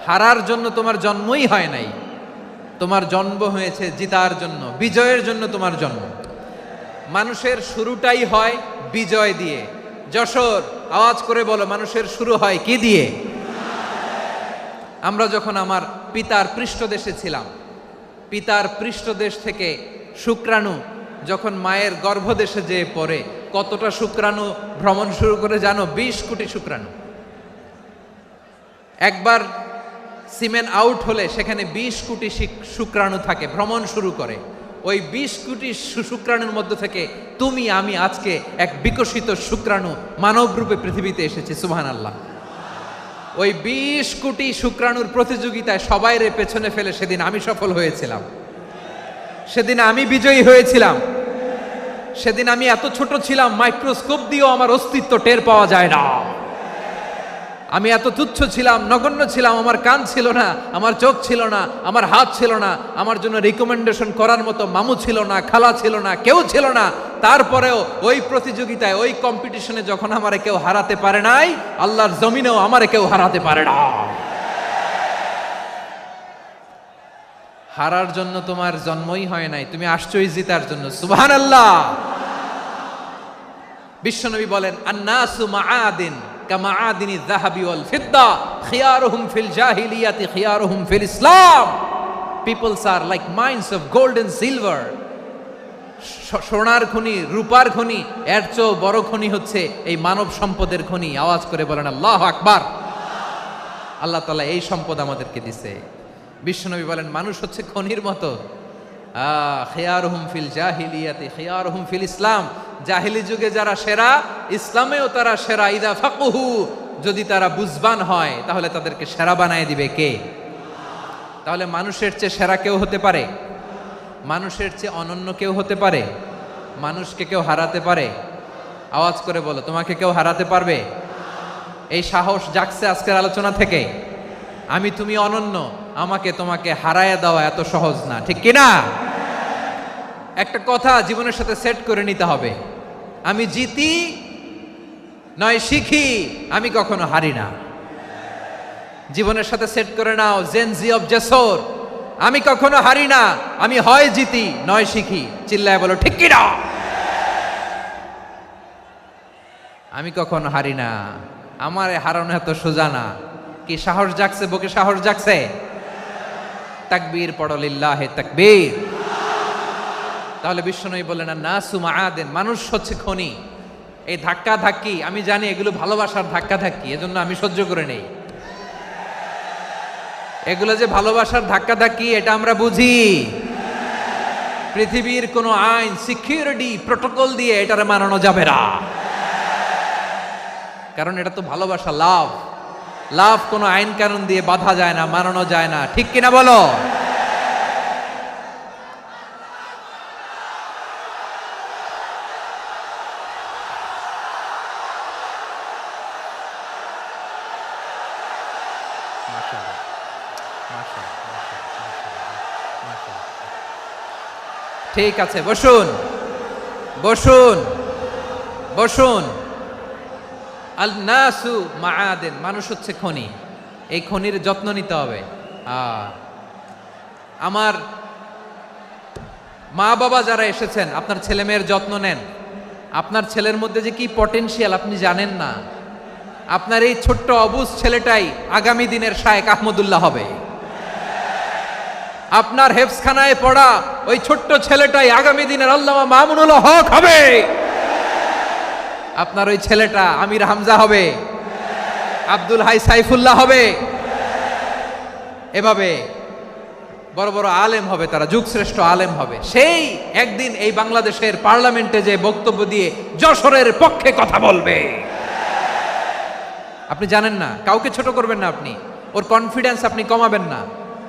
হারার জন্য তোমার জন্মই হয় নাই, তোমার জন্ম হয়েছে জিতার জন্য, বিজয়ের জন্য তোমার জন্ম। মানুষের শুরুটাই হয় বিজয় দিয়ে। যশোর, আওয়াজ করে বলো, মানুষের শুরু হয় কি দিয়ে? আমরা যখন আমার পিতার পৃষ্ঠদেশে ছিলাম, পিতার পৃষ্ঠদেশ থেকে শুক্রাণু যখন মায়ের গর্ভদেশে যেয়ে পড়ে, কতটা শুক্রাণু ভ্রমণ শুরু করে জানো? 20 কোটি শুক্রাণু। একবার সিমেন আউট হলে সেখানে 20 কোটি শুক্রাণু থাকে, ভ্রমণ শুরু করে। ওই 20 কোটি শুক্রাণুর মধ্য থেকে তুমি আমি আজকে এক বিকশিত শুক্রাণু মানব রূপে পৃথিবীতে এসেছি। সুবহানাল্লাহ। ওই 20 কোটি শুক্রাণুর প্রতিযোগিতায় সবাইরে পেছনে ফেলে সেদিন আমি সফল হয়েছিলাম, সেদিন আমি বিজয়ী হয়েছিলাম। সেদিন আমি এত ছোট ছিলাম, মাইক্রোস্কোপ দিয়েও আমার অস্তিত্ব টের পাওয়া যায় না। আমি এত তুচ্ছ ছিলাম, নগণ্য ছিলাম। আমার কান ছিল না, আমার চোখ ছিল না, আমার হাত ছিল না, আমার জন্য রিকমেন্ডেশন করার মতো মামু ছিল না, খালা ছিল না, কেউ ছিল না। তারপরেও ওই প্রতিযোগিতায়, ওই কম্পিটিশনে যখন আমারে কেউ হারাতে পারে নাই, আল্লাহর জমিনেও আমারে কেউ হারাতে পারে না। হারার জন্য তোমার জন্মই হয় নাই, তুমি আসছোই জিতার জন্য। সুবহানাল্লাহ। বিশ্বনবী বলেন, আন্নাসু মাআদিন কামাআদিনি যাহাবি ওয়াল ফিদ্দা খিয়ারুহুম ফিল জাহিলিয়াতি খিয়ারুহুম ফিল ইসলাম। Peoples are like mines of gold and silver. সোনার খনি, রূপার খনি, এর চেয়েও বড় খনি হচ্ছে এই মানব সম্পদের খনি। আওয়াজ করে বলেন আল্লাহু আকবার। আল্লাহ তাআলা এই সম্পদ আমাদেরকে দিয়েছে। বিশ্বনবী বলেন, মানুষ হচ্ছে খনির মতো। খিয়ারুহুম ফিল জাহিলিয়াতি খিয়ারুহুম ফিল ইসলাম। জাহিলি যুগে যারা সেরা, ইসলামেও তারা সেরা। ইদা ফাকুহু, যদি তারা বুঝবান হয় তাহলে তাদেরকে সেরা বানায় দিবে কে? তাহলে মানুষের চেয়ে সেরা কেউ হতে পারে? মানুষের চেয়ে অনন্য কেউ হতে পারে? মানুষকে কেউ হারাতে পারে? আওয়াজ করে বলো, তোমাকে কেউ হারাতে পারবে? এই সাহস জাগছে আজকের আলোচনা থেকে। আমি তুমি অনন্য, আমাকে তোমাকে হারায় দেওয়া এত সহজ না, ঠিক কিনা? একটা কথা জীবনের সাথে সেট করে নিতে হবে, আমি জিতি নয় শিখি, আমি কখনো হারি না। জীবনের সাথে সেট করে নাও, জেনজি অফ যশোর, আমি কখনো হারি না, আমি হয় জিতি নয় শিখি। চিল্লায় বলো ঠিক কিনা? আমি কখনো হারি না, আমার হারানো এত সোজা না। কি সাহস জাগছে? বুকে সাহস জাগছে? তাকবীর পড়ো, লিল্লাহে তাকবীর। তাহলে বিশ্বনবী বললেন, নাসু মাআদিন, মানুষ হচ্ছে খনি। এই ধাক্কা ধাক্কি আমি জানি এগুলো ভালোবাসার ধাক্কা ধাক্কি, এজন্য আমি সহ্য করে নেই। এগুলো যে ভালোবাসার ধাক্কা ধাক্কি এটা আমরা বুঝি। পৃথিবীর কোনো আইন, সিকিউরিটি, প্রটোকল দিয়ে এটারে মানানো যাবে না, কারণ এটা তো ভালোবাসা, লাভ। লাভ কোনো আইন কানুন দিয়ে বাধা যায় না, মানানো যায় না, ঠিক কিনা বলো? ঠিক আছে, বসুন বসুন বসুন। আল নাসু মাআদেন, মানুষ হচ্ছে খনি, এই খনির যত্ন নিতে হবে। আমার মা বাবা যারা এসেছেন, আপনার ছেলে মেয়ের যত্ন নেন। আপনার ছেলের মধ্যে যে কি পটেনশিয়াল আপনি জানেন না। আপনার এই ছোট্ট অবুজ ছেলেটাই আগামী দিনের শায়েখ আহমদুল্লাহ হবে। আপনার হেফজখানায় পড়া ওই ছোট্ট ছেলেটাই আগামী দিনের আল্লামা মামুনুল হক হবে। আপনার ওই ছেলেটা আমির হামজা হবে, আব্দুল হাই সাইফুল্লাহ হবে। এভাবে বড় বড় আলেম হবে, তারা যুগশ্রেষ্ঠ আলেম হবে। সেই একদিন এই বাংলাদেশের পার্লামেন্টে যে বক্তব্য দিয়ে যশোরের পক্ষে কথা বলবে। আপনি জানেন না, কাউকে ছোট করবেন না আপনি, ওর কনফিডেন্স আপনি কমাবেন না,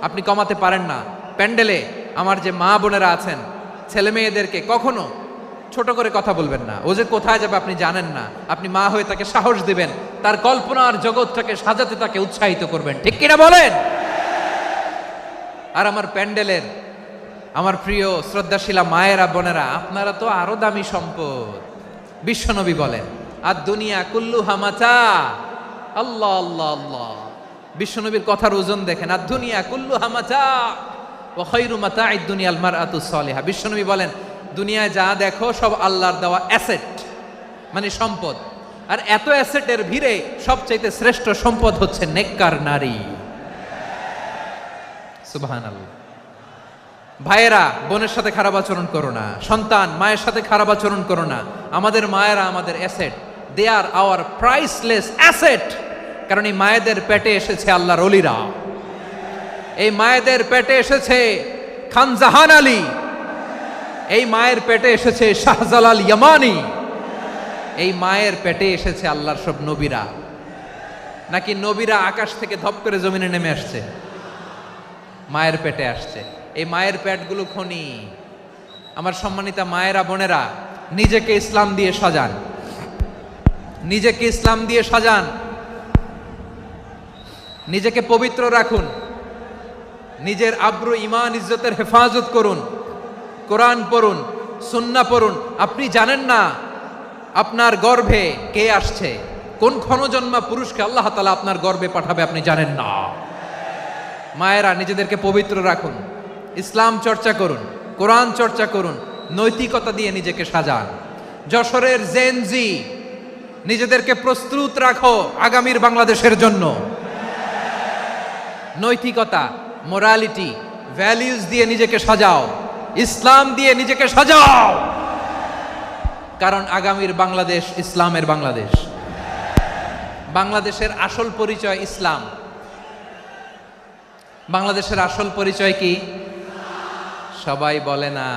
আপনি কমাতে পারেন না। প্যান্ডেলে আমার যে মা বোনেরা আছেন, ছেলে মেয়েদেরকে কখনো ছোট করে কথা বলবেন না। ও যে কোথায় যাবে আপনি জানেন না, আপনি মা হয়ে তাকে সাহস দিবেন, তার কল্পনার জগৎটাকে সাজাতে তাকে উৎসাহিত করবেন, ঠিক কিনা বলেন? আর আমার প্যান্ডেলের আমার প্রিয় শ্রদ্ধাশীলা মায়েরা বোনেরা, আপনারা তো আরো দামি সম্পদ। বিশ্বনবী বলেন, আর দুনিয়া কুল্লু হামাচা। আল্লাহ আল্লাহ আল্লাহ, বিশ্বনবীর কথার ওজন দেখেন। আর দুনিয়া কুল্লু হামাচা ওয়া খায়রু মাতা'আদ দুনিয়াল মারআতুস সালিহা। বিশ্বনবী বলেন, দুনিয়ায় যা দেখো সব আল্লাহর দেওয়া অ্যাসেট, মানে সম্পদ। আর এত অ্যাসেটের ভিড়ে সবচাইতে শ্রেষ্ঠ সম্পদ হচ্ছে নেককার নারী। সুবহানাল্লাহ। ভাইয়েরা বোনের সাথে খারাপ আচরণ করো না, সন্তান মায়ের সাথে খারাপ আচরণ করো না। আমাদের মায়েরা আমাদের asset, they are our priceless asset. কারণ এই মায়েদের পেটে এসেছে আল্লাহর ওলিরা, এই মায়েদের পেটে এসেছে খান জাহান আলী, এই মায়ের পেটে এসেছে শাহজালাল ইয়ামানি, এই মায়ের পেটে এসেছে আল্লাহর সব নবীরা। নাকি নবীরা আকাশ থেকে ধপ করে জমিনে নেমে আসছে? মায়ের পেটে আসছে। এই মায়ের পেটগুলো খনি। আমার সম্মানিতা মায়েরা বোনেরা, নিজেকে ইসলাম দিয়ে সাজান, নিজেকে ইসলাম দিয়ে সাজান, নিজেকে পবিত্র রাখুন, নিজের আব্রু ইমান ইজ্জতের হেফাজত করুন, কোরআন পড়ুন, সুন্নাহ পড়ুন। আপনি জানেন না আপনার গর্ভে কে আসছে, কোন ক্ষণজন্মা পুরুষকে আল্লাহ তাআলা আপনার গর্ভে পাঠাবে আপনি জানেন না। মায়েরা নিজেদেরকে পবিত্র রাখুন, ইসলাম চর্চা করুন, কোরআন চর্চা করুন, নৈতিকতা দিয়ে নিজেকে সাজান। যশোরের জেনজি, নিজেদেরকে প্রস্তুত রাখো আগামীর বাংলাদেশের জন্য। নৈতিকতা, মোরালিটি, ভ্যালিউজ দিয়ে নিজেকে সাজাও, ইসলাম দিয়ে নিজেকে সাজাও। কারণ আগামীর বাংলাদেশ ইসলামের বাংলাদেশ। বাংলাদেশের আসল পরিচয় ইসলাম। বাংলাদেশের আসল পরিচয় কি? সবাই বলে না।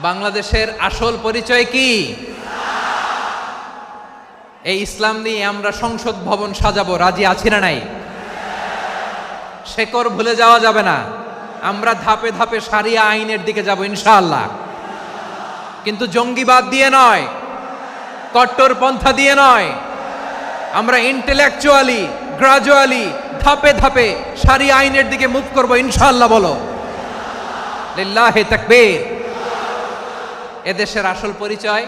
বাংলাদেশের আসল পরিচয় কি? এই ইসলাম নিয়ে আমরা সংসদ ভবন সাজাবো, রাজি আছি না নাই? শেকড় ভুলে যাওয়া যাবে না। আমরা ধাপে ধাপে শারিয়া আইনের দিকে যাব ইনশাআল্লাহ, কিন্তু জঙ্গিবাদ দিয়ে নয়, কট্টরপন্থা দিয়ে নয়। আমরা ইন্টেলেকচুয়ালি, গ্রাজুয়ালি, ধাপে ধাপে শারিয়া আইনের দিকে মুভ করব ইনশাআল্লাহ। বলো লিল্লাহি তাকবীর। এদেশের আসল পরিচয়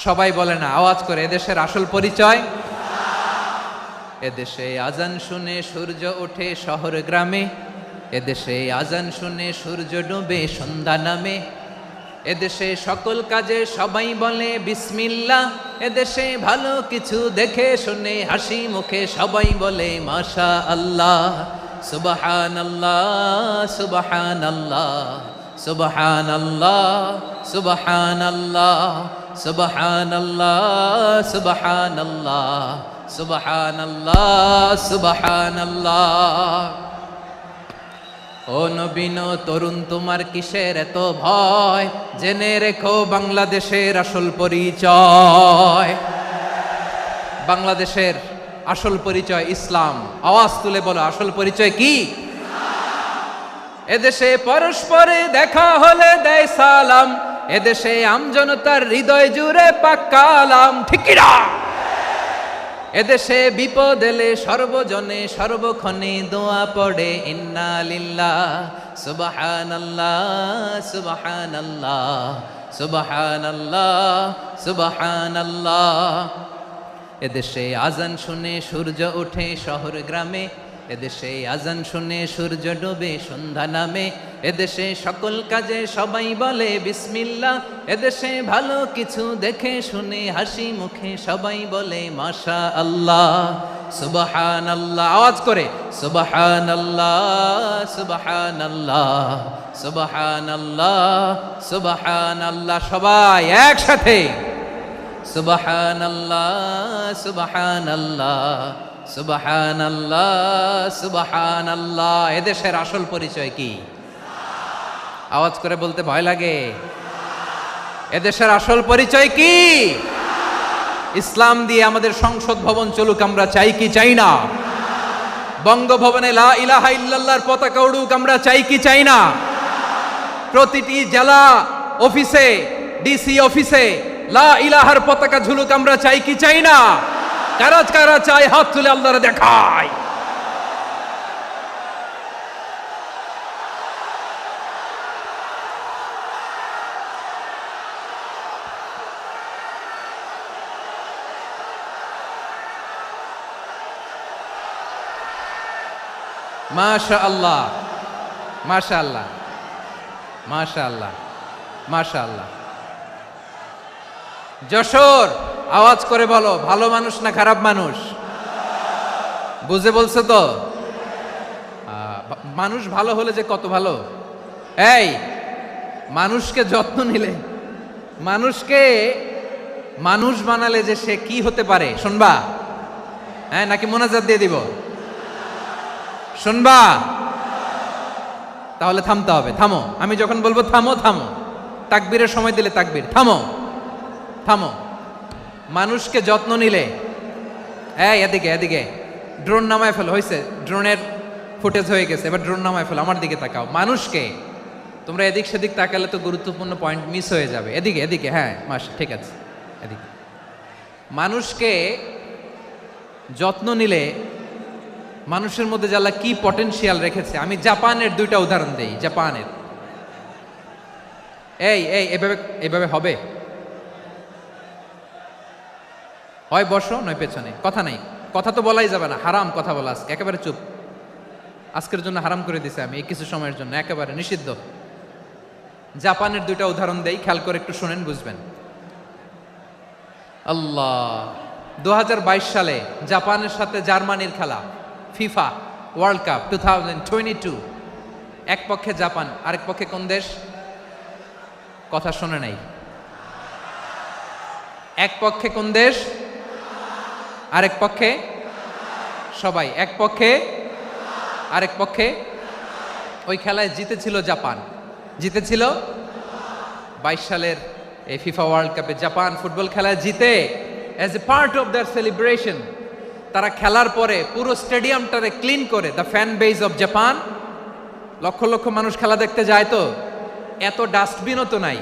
সবাই বলে না, আওয়াজ করে, এদেশের আসল পরিচয়। এদেশে আজান শুনে সূর্য ওঠে শহর গ্রামে, এদেশে আজান শুনে সূর্য ডুবে সন্ধ্যা নামে, এদেশে সকল কাজে সবাই বলে বিসমিল্লাহ, এদেশে ভালো কিছু দেখে শুনে হাসি মুখে সবাই বলে মাশা আল্লাহ। সুবহানাল্লাহ সুবহানাল্লাহ সুবহানাল্লাহ সুবহানাল্লাহ সুবহানাল্লাহ সুবহানাল্লাহ সুবহানাল্লাহ সুবহানাল্লাহ। ও নবীন তরুণ, তোমার কিসের এত ভয়? জেনে রেখো বাংলাদেশের আসল পরিচয়। বাংলাদেশের আসল পরিচয় ইসলাম। আওয়াজ তুলে বলো, আসল পরিচয় কি? এদেশে পরস্পরে দেখা হলে দেয় সালাম, এদেশে আমজনতার হৃদয় জুড়ে পাক্কালাম, ঠিক কি না? এদেশে বিপদ এলে সর্বজনে সর্বক্ষণে দোয়া পড়ে ইন্না লিল্লাহ সুবহানাল্লাহ সুবহানাল্লাহ সুবহানাল্লাহ সুবহানাল্লাহ। এদেশে আজান শুনে সূর্য ওঠে শহর গ্রামে, এদেশে আজান শুনে সূর্য ডোবে সন্ধ্যা নামে, এদেশে সকল কাজে সবাই বলে বিসমিল্লাহ, এদেশে ভালো কিছু দেখে শুনে হাসি মুখে সবাই বলে মাশা আল্লাহ। সুবহানাল্লাহ, আওয়াজ করে সুবহানাল্লাহ সুবহানাল্লাহ সুবহানাল্লাহ সুবহানাল্লাহ, সবাই একসাথে সুবহানাল্লাহ সুবহানাল্লাহ সুবহানাল্লাহ সুবহানাল্লাহ। এদেশের আসল পরিচয় কি? আওয়াজ করে বলতে ভয় লাগে। এদেশের আসল পরিচয় কি? ইসলাম দিয়ে আমাদের সংসদ ভবন চলুক, আমরা চাই কি চাই না? বঙ্গভবনে লা ইলাহা ইল্লাল্লাহর পতাকা উড়ুক, আমরা চাই কি চাই না? প্রতিটি জেলা অফিসে, ডিসি অফিসে লা ইলাহার পতাকা ঝুলুক, আমরা চাই কি চাই না? কারা কারা চাই হাত তুলে আল্লাহরে দেখায়। মাশাআল্লাহ মাশাআল্লাহ মাশাআল্লাহ মাশাআল্লাহ। যশোর, আওয়াজ করে বলো, ভালো মানুষ না খারাপ মানুষ? বুঝে বলছো তো? মানুষ ভালো হলে যে কত ভালো। এই মানুষকে যত্ন নিলে, মানুষকে মানুষ বানালে যে সে কি হতে পারে শুনবা? হ্যাঁ, নাকি মোনাজাত দিয়ে দিব? শুনবা? তাহলে থামতে হবে। থামো, আমি যখন বলবো থামো থামো, তাকবীরের সময় দিলে তাকবীর, থামো থামো। মানুষকে যত্ন নিলে, এই এদিকে এদিকে, ড্রোন নামায় ফেলো। হয়েছে, ড্রোনের ফুটেজ হয়ে গেছে, এবার ড্রোন নামায় ফেলো, আমার দিকে তাকাও। মানুষকে, তোমরা এদিক সেদিক তাকালে তো গুরুত্বপূর্ণ পয়েন্ট মিস হয়ে যাবে। এদিকে এদিকে, হ্যাঁ ঠিক আছে, এদিকে। মানুষকে যত্ন নিলে মানুষের মধ্যে যারা কি পটেনশিয়াল রেখেছে। আমি জাপানের দুইটা উদাহরণ দেই। জাপানের, এই এই এভাবে এভাবে হবে, হয় বসো নয় পেছনে, কথা নাই, কথা তো বলাই যাবে না, হারাম কথা বলা। আজকে একেবারে চুপ, আজকের জন্য হারাম করে দিছে আমি, এই কিছু সময়ের জন্য একেবারে নিষিদ্ধ। জাপানের দুইটা উদাহরণ দেই, খেয়াল করে একটু শুনেন, বুঝবেন। আল্লাহ, 2022 সালে জাপানের সাথে জার্মানির খেলা, ফিফা ওয়ার্ল্ড কাপ 2022। এক পক্ষে জাপান, আরেক পক্ষে কোন দেশ? কথা শোনে নাই। এক পক্ষে কোন দেশ? আরেক পক্ষে সবাই। এক পক্ষে আরেক পক্ষে। ওই খেলায় জিতেছিল জাপান, জিতেছিল 22 সালের এই ফিফা ওয়ার্ল্ড কাপে। জাপান ফুটবল খেলায় জিতে, as a part of their celebration তারা খেলার পরে পুরো স্টেডিয়ামটারে ক্লিন করে। The fan base of Japan, লক্ষ লক্ষ মানুষ খেলা দেখতে যায়, তো এত ডাস্টবিনও তো নাই,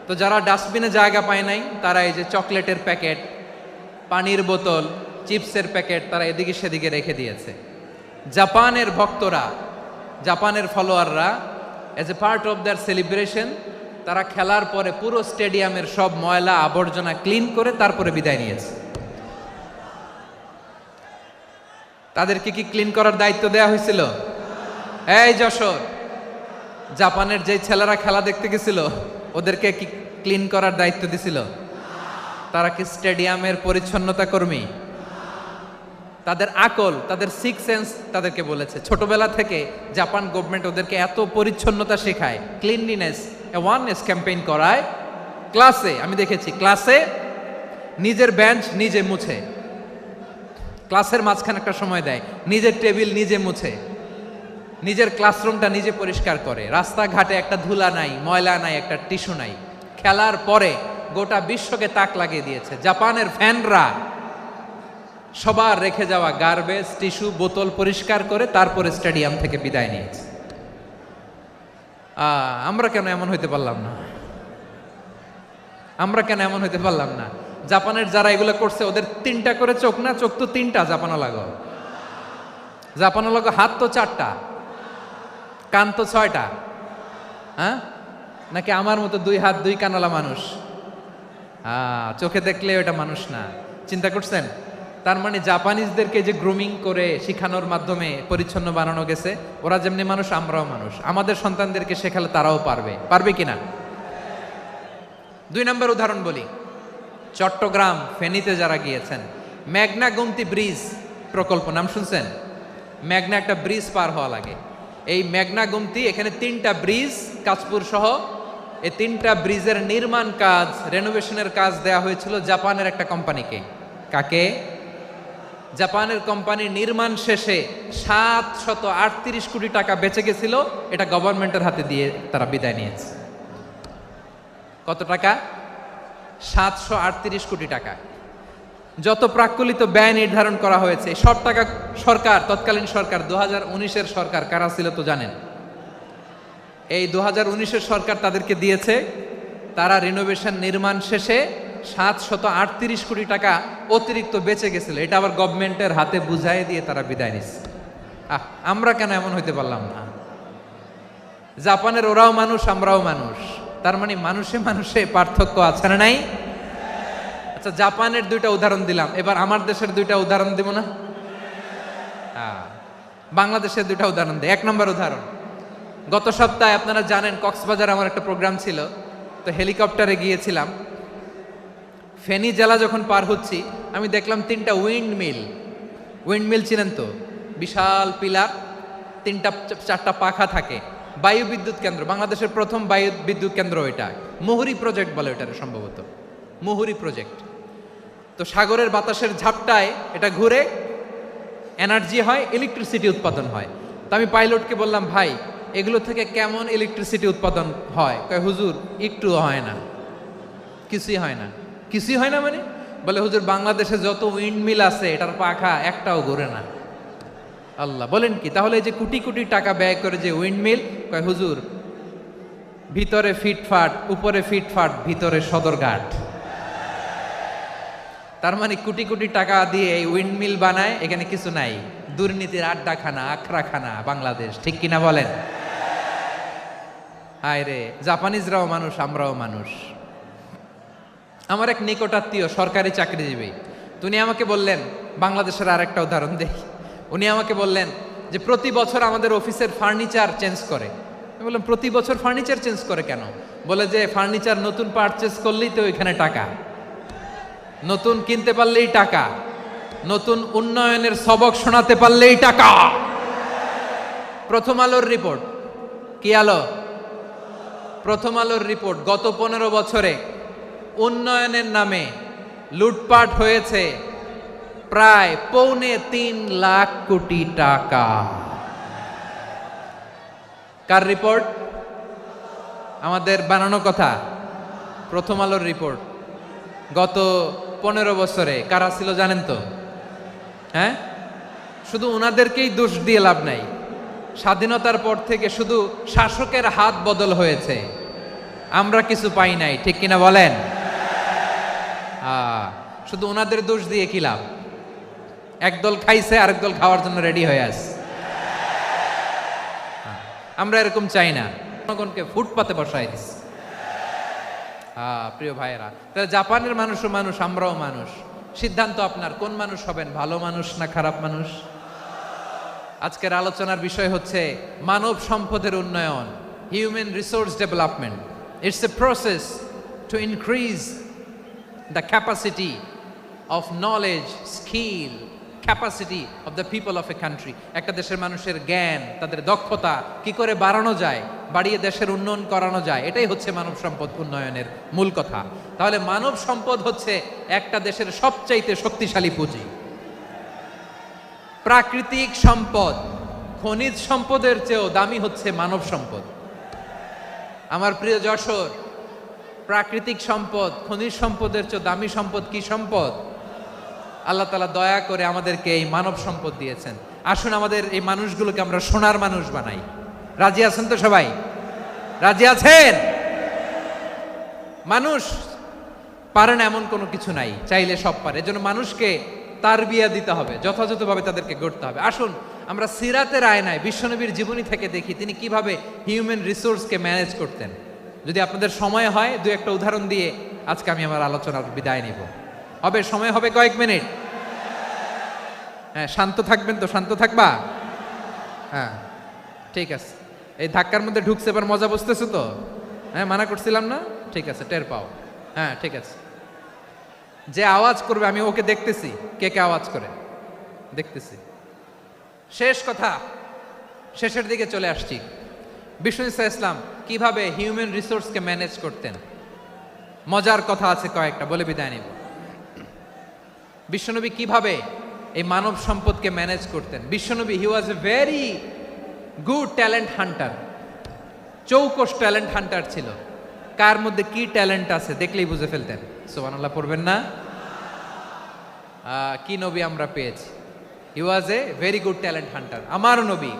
তো যারা ডাস্টবিনে জায়গা পায় নাই তারা এই যে চকলেটের প্যাকেট, পানির বোতল, চিপসের প্যাকেট তারা এদিকে সেদিকে রেখে দিয়েছে। জাপানের ভক্তরা, জাপানের ফলোয়াররা, as a part of their celebration তারা খেলার পরে পুরো স্টেডিয়ামের সব ময়লা আবর্জনা ক্লিন করে তারপরে বিদায় নিয়েছে। তাদেরকে কি ক্লিন করার দায়িত্ব দেয়া হয়েছিল? এই যশোর, জাপানের যে ছেলেরা খেলা দেখতে গেছিল ওদেরকে কি ক্লিন করার দায়িত্ব দিছিল? তারা কি স্টেডিয়ামের পরিচ্ছন্নতা কর্মী? তাদের আকল, তাদের সিক্স সেন্স তাদেরকে বলেছে। ছোটবেলা থেকে জাপান গভর্নমেন্ট ওদেরকে এত পরিচ্ছন্নতা শেখায়, ক্লিনলিনেস অ্যাওয়ারনেস ক্যাম্পেইন করায়। ক্লাসে আমি দেখেছি, ক্লাসে নিজের বেঞ্চ নিজে মুছে, ক্লাসের মাঝখানে একটা সময় দেয়, নিজের টেবিল নিজে মুছে, নিজের ক্লাসরুমটা নিজে পরিষ্কার করে। রাস্তাঘাটে একটা ধুলা নাই, ময়লা নাই, একটা টিস্যু নাই। খেলার পরে গোটা বিশ্বকে তাক লাগিয়ে দিয়েছে। জাপানের ফ্যানরা সবার রেখে যাওয়া গার্বেজ, টিস্যু, বোতল পরিষ্কার করে তারপরে স্টেডিয়াম থেকে বিদায় নিয়েছে। আমরা কেন এমন হইতে পারলাম না? আমরা কেন এমন হইতে পারলাম না? জাপানের যারা এগুলো করছে ওদের 3টা করে চোখ না? চোখ তো 3টা, জাপানো লাগো, জাপানো লাগো হাত তো 4টা। কান তো 6টা, হ্যাঁ? নাকি আমার মতো 2 হাত 2 কানওয়ালা মানুষ? চোখে দেখলে ওটা মানুষ না। চিন্তা করছেন? তার মানে জাপানিজদেরকে যে গ্রুমিং করে শিখানোর মাধ্যমে পরিচ্ছন্ন বানানো গেছে, ওরা যেমনি মানুষ আমরাও মানুষ। আমাদের সন্তানদেরকে শেখালে তারাও পারবে, পারবে কিনা? 2 নম্বর উদাহরণ বলি। চট্টগ্রাম ফেনীতে যারা গিয়েছেন, মেঘনা গোমতী ব্রিজ প্রকল্প নাম শুনছেন? মেঘনা একটা ব্রিজ পার হওয়া লাগে। এই মেঘনা গোমতী, এখানে 3টা ব্রিজ কাঁচপুর সহ, এই 3টা ব্রিজের নির্মাণ কাজ, রেনোভেশনের কাজ দেয়া হয়েছিল জাপানের একটা কোম্পানিকে। কাকে? জাপানের কোম্পানি। নির্মাণ শেষে 738 কোটি টাকা বেঁচে গেছিল, এটা গভর্নমেন্টের হাতে দিয়ে তারা বিদায় নিয়েছে। কত টাকা? 738 কোটি টাকা। যত প্রাক্কলিত ব্যয় নির্ধারণ করা হয়েছে সব টাকা সরকার, তৎকালীন সরকার 2019-এর সরকার, কারা ছিল তো জানেন? এই 2019-এর সরকার তাদেরকে দিয়েছে। তারা রিনোভেশন নির্মাণ শেষে 738 কোটি টাকা অতিরিক্ত বেঁচে গেছিল, এটা আবার গভর্নমেন্টের হাতে বুঝাই দিয়ে তারা বিদায় নিচ্ছে। আমরা কেন এমন হইতে পারলাম না? জাপানের ওরাও মানুষ, আমরাও মানুষ। তার মানে মানুষে মানুষে পার্থক্য আছে না নাই? আচ্ছা, জাপানের 2টা উদাহরণ দিলাম, এবার আমার দেশের 2টা উদাহরণ দিব না? বাংলাদেশের 2টা উদাহরণ দিই। 1 নম্বর উদাহরণ, গত সপ্তাহে আপনারা জানেন কক্সবাজার আমার একটা প্রোগ্রাম ছিল, তো হেলিকপ্টারে গিয়েছিলাম। ফেনী জেলা যখন পার হচ্ছি, আমি দেখলাম 3টা উইন্ডমিল। উইন্ডমিল চিনেন তো? বিশাল পিলার, 3টা 4টা পাখা থাকে। বায়ু বিদ্যুৎ কেন্দ্র, বাংলাদেশের প্রথম বায়ু বিদ্যুৎ কেন্দ্র এটা। মুহুরী প্রজেক্ট বলে এটার, সম্ভবত মুহুরী প্রজেক্ট। তো সাগরের বাতাসের ঝাপটায় এটা ঘুরে এনার্জি হয়, ইলেকট্রিসিটি উৎপাদন হয়। তো আমি পাইলটকে বললাম, ভাই এগুলো থেকে কেমন ইলেকট্রিসিটি উৎপাদন হয়? কয়, হুজুর একটু হয় না, কিছুই হয় না। কিছুই হয় না মানে? বলে, হুজুর বাংলাদেশে যত উইন্ডমিল আছে এটার পাখা একটাও ঘুরে না। আল্লাহ, বলেন কি? তাহলে এই যে কোটি কোটি টাকা ব্যয় করে যে উইন্ডমিল, কয় হুজুর ভিতরে ফিটফাট, উপরে ফিটফাট, ভিতরে সদরঘাট। তার মানে কোটি কোটি টাকা দিয়ে এই উইন্ডমিল বানায়, এখানে কিছু নাই। দুর্নীতির আড্ডাখানা, আখড়াখানা বাংলাদেশ, ঠিক কিনা বলেন? হায় রে, জাপানিজরাও মানুষ, আমরাও মানুষ। আমার এক নিকটাত্মীয় সরকারি চাকরিজীবী, উনি আমাকে বললেন, বাংলাদেশের আরেকটা উদাহরণ দেখি। উনি আমাকে বললেন যে প্রতি বছর আমাদের অফিসের ফার্নিচার চেঞ্জ করে। আমি বললাম, প্রতি বছর ফার্নিচার চেঞ্জ করে কেন? বলে যে ফার্নিচার নতুন পারচেজ করলেই তো এখানে টাকা, নতুন কিনতে পারলেই টাকা, নতুন উন্নয়নের সবক শোনাতে পারলেই টাকা। প্রথম আলোর রিপোর্ট। কি আলো? প্রথম আলোর রিপোর্ট। গত 15 বছরে উন্নয়নের নামে লুটপাট হয়েছে প্রায় 3.25 লাখ কোটি টাকা। কার রিপোর্ট? আমাদের বানানো কথা। প্রথম আলোর রিপোর্ট। গত 15 বছরে কারা ছিল জানেন তো? হ্যাঁ, শুধু ওনাদেরকেই দোষ দিয়ে লাভ নাই। স্বাধীনতার পর থেকে শুধু শাসকের হাত বদল হয়েছে, আমরা কিছু পাই নাই, ঠিক কিনা বলেন? শুধু ওনাদের দোষ দিয়ে কি লাভ? একদল খাইছে, আরেক দল খাওয়ার জন্য রেডি হয়ে আছে। আমরা এরকম চাই না, জনগণকে ফুটপাতে বসাই দিস। প্রিয় ভাইয়েরা, তাহলে জাপানের মানুষও মানুষ, আমরাও মানুষ। সিদ্ধান্ত আপনার, কোন মানুষ হবেন, ভালো মানুষ না খারাপ মানুষ? আজকের আলোচনার বিষয় হচ্ছে মানব সম্পদের উন্নয়ন, human resource development. It's a process to increase the capacity of knowledge, skill, capacity of the people of a country. একটা দেশের মানুষের জ্ঞান, তাদের দক্ষতা কি করে বাড়ানো যায়, বাড়িয়ে দেশের উন্নয়ন করানো যায়, এটাই হচ্ছে মানব সম্পদ উন্নয়নের মূল কথা। তাহলে মানব সম্পদ হচ্ছে একটা দেশের সবচাইতে শক্তিশালী পুঁজি। প্রাকৃতিক সম্পদ, খনিজ সম্পদের চেয়েও দামি হচ্ছে মানব সম্পদ। আমার প্রিয় যশোর, প্রাকৃতিক সম্পদ, খনিজ সম্পদের চেয়ে দামি সম্পদ কি সম্পদ? আল্লাহ তাআলা দয়া করে আমাদেরকে এই মানব সম্পদ দিয়েছেন। আসুন আমাদের এই মানুষগুলোকে আমরা সোনার মানুষ বানাই। রাজি আছেন তো সবাই? রাজি আছেন? মানুষ পারে না এমন কোনো কিছু নাই, চাইলে সব পারে। এজন্য মানুষকে তারবিয়া দিতে হবে, যথাযথভাবে তাদেরকে গড়তে হবে। আসুন আমরা সিরাতের আয়নায় বিশ্বনবীর জীবনী থেকে দেখি তিনি কিভাবে হিউম্যান রিসোর্সকে ম্যানেজ করতেন। যদি আপনাদের সময় হয় দু একটা উদাহরণ দিয়ে আজকে আমি আমার আলোচনার বিদায় নিব। হবে সময় হবে কয়েক মিনিট? হ্যাঁ, শান্ত থাকবেন তো? শান্ত থাকবা? হ্যাঁ ঠিক আছে। এই ধাক্কার মধ্যে ঢুকছে, এবার মজা বুঝতেছো তো? হ্যাঁ, মানা করছিলাম না? ঠিক আছে, টের পাও। হ্যাঁ ঠিক আছে। যে আওয়াজ করবে আমি ওকে দেখতেছি, কে কে আওয়াজ করে দেখতেছি। শেষ কথা, শেষের দিকে চলে আসছি। বিষ্ণু ইসলাম কিভাবে হিউম্যান রিসোর্সকে ম্যানেজ করতেন, মজার কথা আছে কয়েকটা, বলে বিদায় নিব। বিশ্বনবী কিভাবে এই মানব সম্পদকে ম্যানেজ করতেন। বিশ্বনবী he was a very good talent hunter, চৌকস ট্যালেন্ট হান্টার ছিল। কার মধ্যে কি ট্যালেন্ট আছে দেখলেই বুঝে ফেলতেন। সুবহানাল্লাহ পড়বেন না? কি নবী আমরা পেয়েছি! He was a very good talent hunter. আমার নবী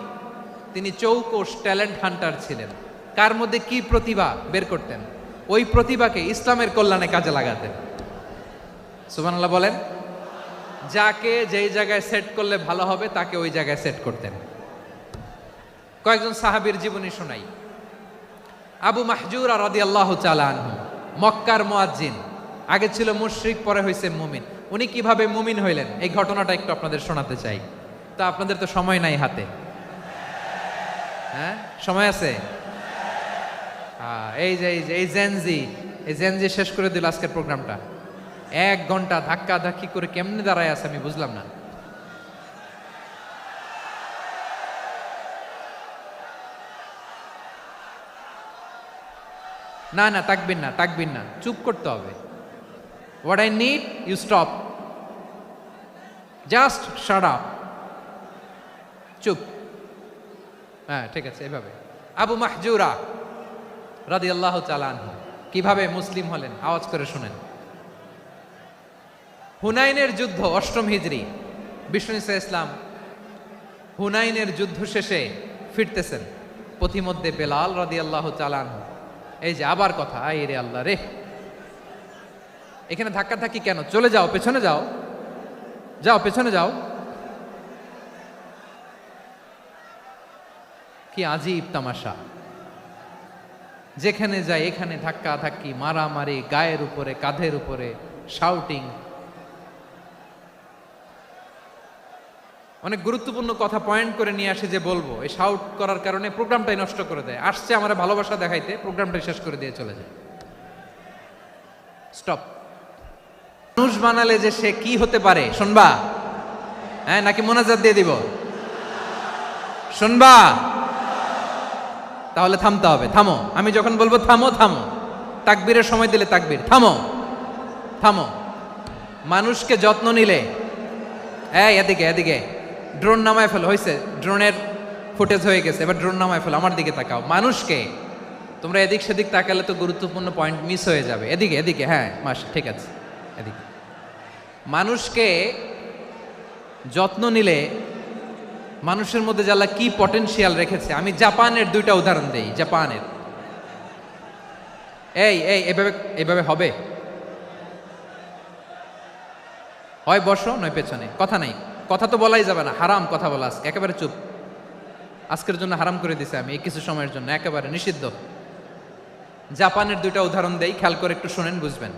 তিনি চৌকস ট্যালেন্ট হান্টার ছিলেন। কার মধ্যে কি প্রতিভা বের করতেন, ওই প্রতিভাকে ইসলামের কল্যাণে কাজে লাগাতেন। সুবহানাল্লাহ বলেন। যাকে যেই জায়গায় সেট করলে ভালো হবে তাকে ওই জায়গায় সেট করতেন। কয়েকজন সাহাবীর জীবনী শোনাই। আবু মাহজুরা রাদিয়াল্লাহু তাআলা আনহু, মক্কার মুয়াজ্জিন, আগে ছিল মুশরিক, পরে হয়েছে মুমিন। উনি কিভাবে মুমিন হইলেন এই ঘটনাটা একটু আপনাদের শোনাতে চাই। তা আপনাদের তো সময় নাই হাতে। হ্যাঁ সময় আছে? এই জেনজি শেষ করে দিল আজকের প্রোগ্রামটা। 1 ঘন্টা ধাক্কা ধাক্কি করে কেমনে দাঁড়ায় আছে আমি বুঝলাম না। না না, তাকবির না, চুপ করতে হবে। What I need you stop, just shut up, চুপ। হ্যাঁ ঠিক আছে, এভাবে। আবু মাহজুরা রাদিয়াল্লাহু তাআলা আনহু কিভাবে মুসলিম হলেন আওয়াজ করে শুনেন। হুনাইনের যুদ্ধ, 8ম হিজরি। বিষ্ণু ইসলাম হুনাইনের যুদ্ধ শেষে ফিরতেছেন, পথিমধ্যে বেলাল রাদিয়াল্লাহু তাআলা আনহু, এই যে আবার কথা, আই রে আল্লাহ রে, এখানে ধাক্কা ধাক্কি কেন? চলে যাও, পেছনে যাও, যাও পেছনে যাও। কি আজীব তামাশা! যেখানে যায় এখানে ধাক্কা ধাক্কি, মারামারি, গায়ের উপরে কাঁধের উপরে শাউটিং। অনেক গুরুত্বপূর্ণ কথা পয়েন্ট করে নিয়ে আসে যে বলবো, এই শাউট করার কারণে প্রোগ্রামটাই নষ্ট করে দেয়। আসছে আমার ভালোবাসা দেখাইতে, প্রোগ্রামটাই শেষ করে দিয়ে চলে যায়। স্টপ। মানুষ বানালে যে সে কি হতে পারে শুনবা? হ্যাঁ নাকি মোনাজাত দিয়ে দিব? শুনবা? তাহলে থামতে হবে। থামো, আমি যখন বলবো থামো থামো। তাকবীরের সময় দিলে তাকবীর, থামো থামো। মানুষকে যত্ন নিলে, এদিকে এদিকে, ড্রোন নামায় ফেলো। হয়েছে, ড্রোনের ফুটেজ হয়ে গেছে, এবার ড্রোন নামায় ফেলো। আমার দিকে তাকাও। মানুষকে, তোমরা এদিক সেদিক তাকালে তো গুরুত্বপূর্ণ পয়েন্ট মিস হয়ে যাবে। এদিকে এদিকে, হ্যাঁ মাস ঠিক আছে, এদিকে। মানুষকে যত্ন নিলে মানুষের মধ্যে যে আল্লাহ কি পটেনশিয়াল রেখেছে। আমি জাপানের 2টা উদাহরণ দেই। জাপানের এইভাবে হবে, হয় বসো নয় পেছনে, কথা নাই, কথা তো বলাই যাবে না, হারাম কথা বলা। আজকে একেবারে চুপ, আজকের জন্য হারাম করে দিছে আমি, এই কিছু সময়ের জন্য একেবারে নিষিদ্ধ। জাপানের 2টা উদাহরণ দেই, খেয়াল করে একটু শুনেন, বুঝবেন।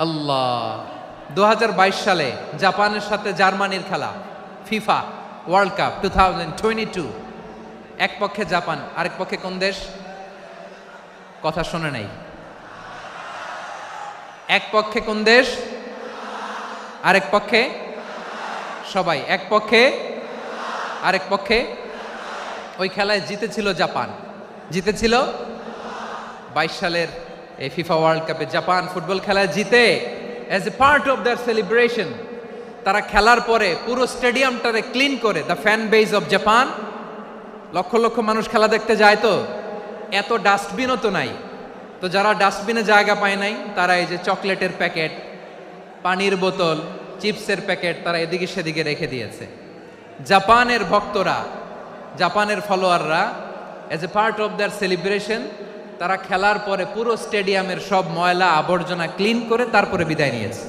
আল্লাহ, 2022 সালে জাপানের সাথে জার্মানির খেলা, ফিফা ওয়ার্ল্ড কাপ 2022। এক পক্ষে জাপান, আরেক পক্ষে কোন দেশ? কথা শোনে নাই। এক পক্ষে কোন দেশ, আরেক পক্ষে সবাই। এক পক্ষে আরেক পক্ষে। ওই খেলায় জিতেছিল জাপান, জিতেছিল 22 সালের এই ফিফা ওয়ার্ল্ড কাপে। জাপান ফুটবল খেলায় জিতে, as a part of their celebration তারা খেলার পরে পুরো স্টেডিয়ামটারে ক্লিন করে। The fan base of Japan, লক্ষ লক্ষ মানুষ খেলা দেখতে যায়, তো এত ডাস্টবিনও তো নাই। তো যারা ডাস্টবিনে জায়গা পায় নাই তারা এই যে চকলেটের প্যাকেট, পানির বোতল, চিপসের প্যাকেট তারা এদিকে সেদিকে রেখে দিয়েছে। জাপানের ভক্তরা, জাপানের ফলোয়াররা, as a part of their celebration তারা খেলার পরে পুরো স্টেডিয়ামের সব ময়লা আবর্জনা ক্লিন করে তারপরে বিদায় নিয়েছে।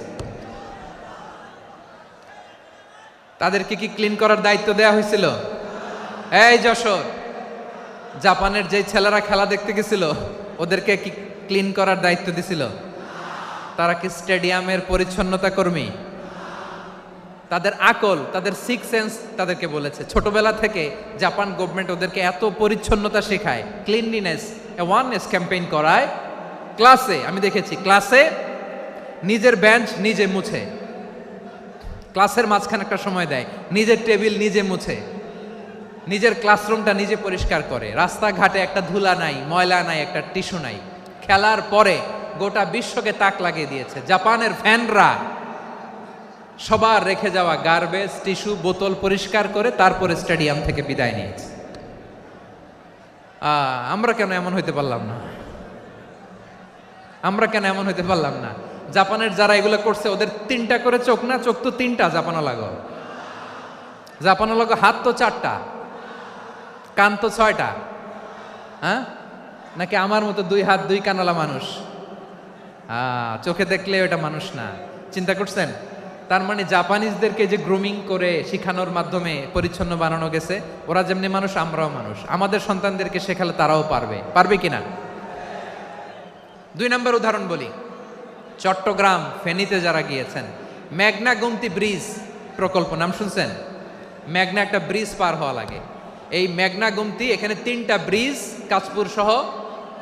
তাদেরকে কি ক্লিন করার দায়িত্ব দেওয়া হয়েছিল? এই যশোর, জাপানের যে ছেলেরা খেলা দেখতে গেছিল ওদেরকে কি ক্লিন করার দায়িত্ব দিছিল? তারা কি স্টেডিয়ামের পরিচ্ছন্নতা কর্মী? তাদের আকল, তাদের সিক্স সেন্স তাদেরকে বলেছে ছোটবেলা থেকে জাপান গভর্নমেন্ট ওদেরকে এত পরিচ্ছন্নতা শেখায়, ক্লিনলিনেস অ্যাওয়ারনেস ক্যাম্পেইন করায়। ক্লাসে আমি দেখেছি, ক্লাসে নিজের বেঞ্চ নিজে মুছে, ক্লাসের মাঝখানে একটা সময় দেয়, নিজের টেবিল নিজে মুছে, নিজের ক্লাসরুমটা নিজে পরিষ্কার করে, রাস্তাঘাটে একটা ধুলা নাই, ময়লা নাই, একটা টিস্যু নাই। খেলার পরে গোটা বিশ্বকে তাক লাগিয়ে দিয়েছে। জাপানের ফ্যানরা সবার রেখে যাওয়া গার্বেজ, টিস্যু, বোতল পরিষ্কার করে তারপরে স্টেডিয়াম থেকে বিদায় নিয়েছে। আমরা কেন এমন হইতে পারলাম না? আমরা কেন এমন হইতে পারলাম না? জাপানের যারা এগুলো করছে ওদের 3টা করে চোখ না? চোখ তো 3টা জাপানো লাগো, জাপানো লাগো। হাত তো 4টা, কান তো 6টা। হ্যাঁ, নাকি আমার মতো 2 হাত 2 কানওয়ালা মানুষ? চোখে দেখলে ওটা মানুষ না। চিন্তা করছেন? তার মানে জাপানিজদেরকে যে গ্রুমিং করে শিখানোর মাধ্যমে পরিচ্ছন্ন বানানো গেছে, ওরা যেমনি মানুষ আমরাও মানুষ। আমাদের সন্তানদেরকে শেখালে তারাও পারবে, পারবে কিনা? 2 নম্বর উদাহরণ বলি। চট্টগ্রাম ফেনীতে যারা গিয়েছেন, মেঘনা গুমতি ব্রিজ প্রকল্প নাম শুনছেন? মেঘনা একটা ব্রিজ পার হওয়া লাগে। এই মেঘনা গুমতি, এখানে 3টা ব্রিজ কাঁচপুর সহ,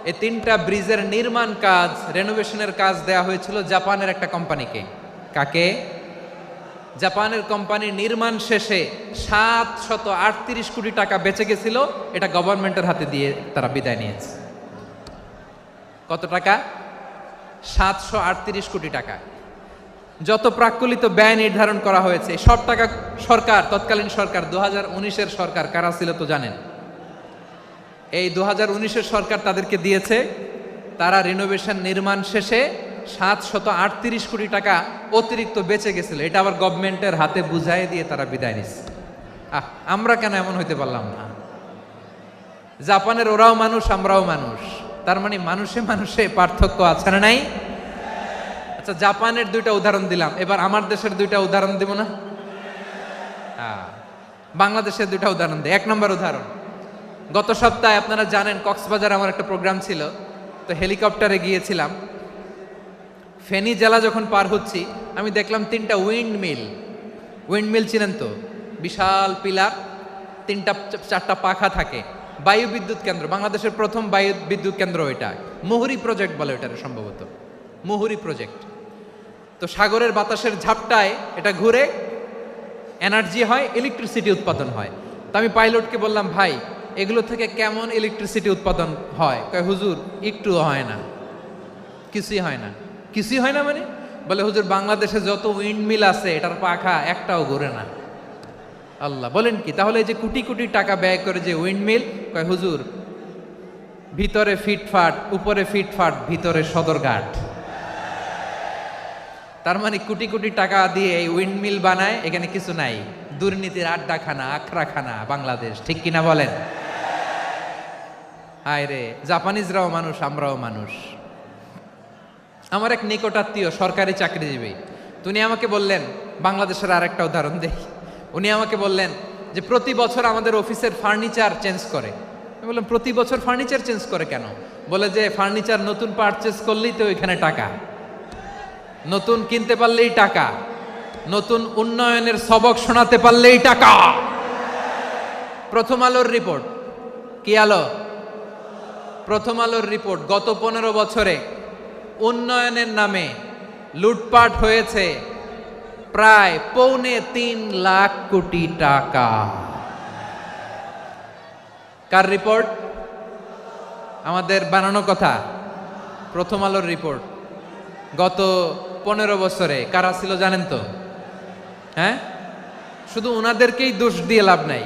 এই 3টা ব্রিজের নির্মাণ কাজ, রেনোভেশনের কাজ দেয়া হয়েছিল জাপানের একটা কোম্পানিকে। কাকে? জাপানের কোম্পানি। নির্মাণ শেষে 738 কোটি টাকা বেঁচে গেছিল, এটা গভর্নমেন্টের হাতে দিয়ে তারা বিদায় নিয়েছে। কত টাকা? 738 কোটি টাকা। যত প্রাক্কলিত ব্যয় নির্ধারণ করা হয়েছে সব টাকা সরকার, তৎকালীন সরকার 2019-এর সরকার, কারা ছিল তো জানেন? এই 2019-এর সরকার তাদেরকে দিয়েছে। তারা রিনোভেশন নির্মাণ শেষে 738 কোটি টাকা অতিরিক্ত বেঁচে গেছিল, এটা আবার গভর্নমেন্টের হাতে বুঝাই দিয়ে তারা বিদায় নিচ্ছে। আমরা কেন এমন হইতে পারলাম না? জাপানের ওরাও মানুষ, আমরাও মানুষ। তার মানে মানুষে মানুষে পার্থক্য আছে না নাই? আচ্ছা, জাপানের 2টা উদাহরণ দিলাম, এবার আমার দেশের 2টা উদাহরণ দিব না? বাংলাদেশের 2টা উদাহরণ দিই। 1 নম্বর উদাহরণ, গত সপ্তাহে আপনারা জানেন কক্সবাজার আমার একটা প্রোগ্রাম ছিল, তো হেলিকপ্টারে গিয়েছিলাম। ফেনী জেলা যখন পার হচ্ছি আমি দেখলাম 3টা উইন্ডমিল চিনেন তো? বিশাল পিলার, 3টা-4টা পাখা থাকে। বায়ু বিদ্যুৎ কেন্দ্র, বাংলাদেশের প্রথম বায়ু বিদ্যুৎ কেন্দ্র এটা। মুহুরী প্রজেক্ট বলে এটার, সম্ভবত মুহুরী প্রজেক্ট। তো সাগরের বাতাসের ঝাপটায় এটা ঘুরে এনার্জি হয়, ইলেকট্রিসিটি উৎপাদন হয়। তো আমি পাইলটকে বললাম, ভাই এগুলো থেকে কেমন ইলেকট্রিসিটি উৎপাদন হয়? কয়, হুজুর একটুও হয় না, কিছুই হয় না। কিছুই হয় না মানে? বলে, হুজুর বাংলাদেশে যত উইন্ডমিল আছে এটার পাখা একটাও ঘুরে না। আল্লাহ, বলেন কি? তাহলে এই যে কোটি কোটি টাকা ব্যয় করে যে উইন্ডমিল, কয় হুজুর ভিতরে ফিটফাট, উপরে ফিটফাট, ভিতরে সদরঘাট। তার মানে কোটি কোটি টাকা দিয়ে এই উইন্ডমিল বানায়, এখানে কিছু নাই। দুর্নীতির আড্ডাখানা, আখড়াখানা বাংলাদেশ, ঠিক কিনা বলেন? হায় রে, জাপানিজরাও মানুষ, আমরাও মানুষ। আমার এক নিকটাত্মীয় সরকারি চাকরিজীবী, উনি আমাকে বললেন, বাংলাদেশের আরেকটা উদাহরণ দেই। উনি আমাকে বললেন যে প্রতি বছর আমাদের অফিসের ফার্নিচার চেঞ্জ করে। আমি বললাম, প্রতি বছর ফার্নিচার চেঞ্জ করে কেন? বলে যে ফার্নিচার নতুন পারচেজ করলেই তো ওইখানে টাকা, নতুন কিনতে পারলেই টাকা, নতুন উন্নয়নের সবক শোনাতে পারলেই টাকা। প্রথম আলোর রিপোর্ট, কি আলো? প্রথম আলোর রিপোর্ট, গত 15 বছরে উন্নয়নের নামে লুটপাট হয়েছে প্রায় 3.25 লাখ কোটি টাকা। কার রিপোর্ট? আমাদের বানানো কথা। প্রথম আলোর রিপোর্ট। গত 15 বছরে কারা ছিল জানেন তো? হ্যাঁ, শুধু ওনাদেরকেই দোষ দিয়ে লাভ নাই।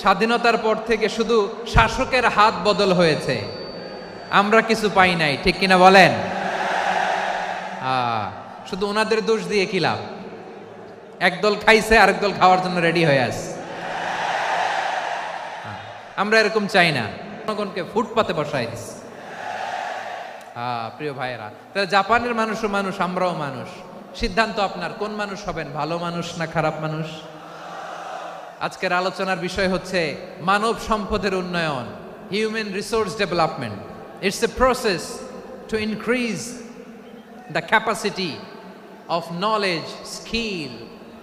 স্বাধীনতার পর থেকে শুধু শাসকের হাত বদল হয়েছে, আমরা কিছু পাই নাই, ঠিক কিনা বলেন? শুধু ওনাদের দোষ দিয়ে কি লাভ? একদল খাইছে, আরেক দল খাওয়ার জন্য রেডি হয়ে আছে। আমরা এরকম চাই না, জনগণকে ফুটপাতে বসাই দিচ্ছে। প্রিয় ভাইয়েরা, তাহলে জাপানের মানুষও মানুষ, আমরাও মানুষ। সিদ্ধান্ত আপনার, কোন মানুষ হবেন? ভালো মানুষ না খারাপ মানুষ? আজকের আলোচনার বিষয় হচ্ছে মানব সম্পদের উন্নয়ন, human resource development. It's a process to increase the capacity of knowledge, skill,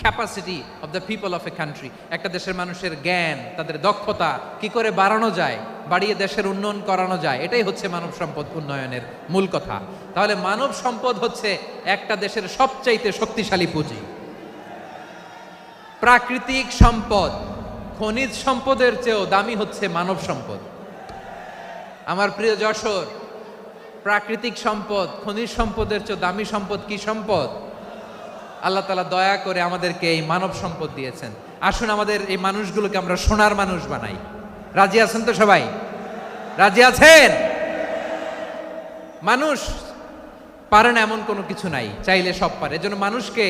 capacity of the people of a country. একটা দেশের মানুষের জ্ঞান, তাদের দক্ষতা কি করে বাড়ানো যায়, বাড়িয়ে দেশের উন্নয়ন করানো যায়, এটাই হচ্ছে মানব সম্পদ উন্নয়নের মূল কথা। তাহলে মানব সম্পদ হচ্ছে একটা দেশের সবচাইতে শক্তিশালী পুঁজি। প্রাকৃতিক সম্পদ, খনিজ সম্পদের চেয়েও দামি হচ্ছে মানব সম্পদ। আমার প্রিয় যশোর, প্রাকৃতিক সম্পদ, খনিজ সম্পদের চেয়ে দামি সম্পদ কি সম্পদ? আল্লাহ তাআলা দয়া করে আমাদেরকে এই মানব সম্পদ দিয়েছেন। আসুন আমাদের এই মানুষগুলোকে আমরা সোনার মানুষ বানাই। রাজি আছেন তো সবাই? রাজি আছেন? মানুষ পারে না এমন কোনো কিছু নাই, চাইলে সব পারে। এজন্য মানুষকে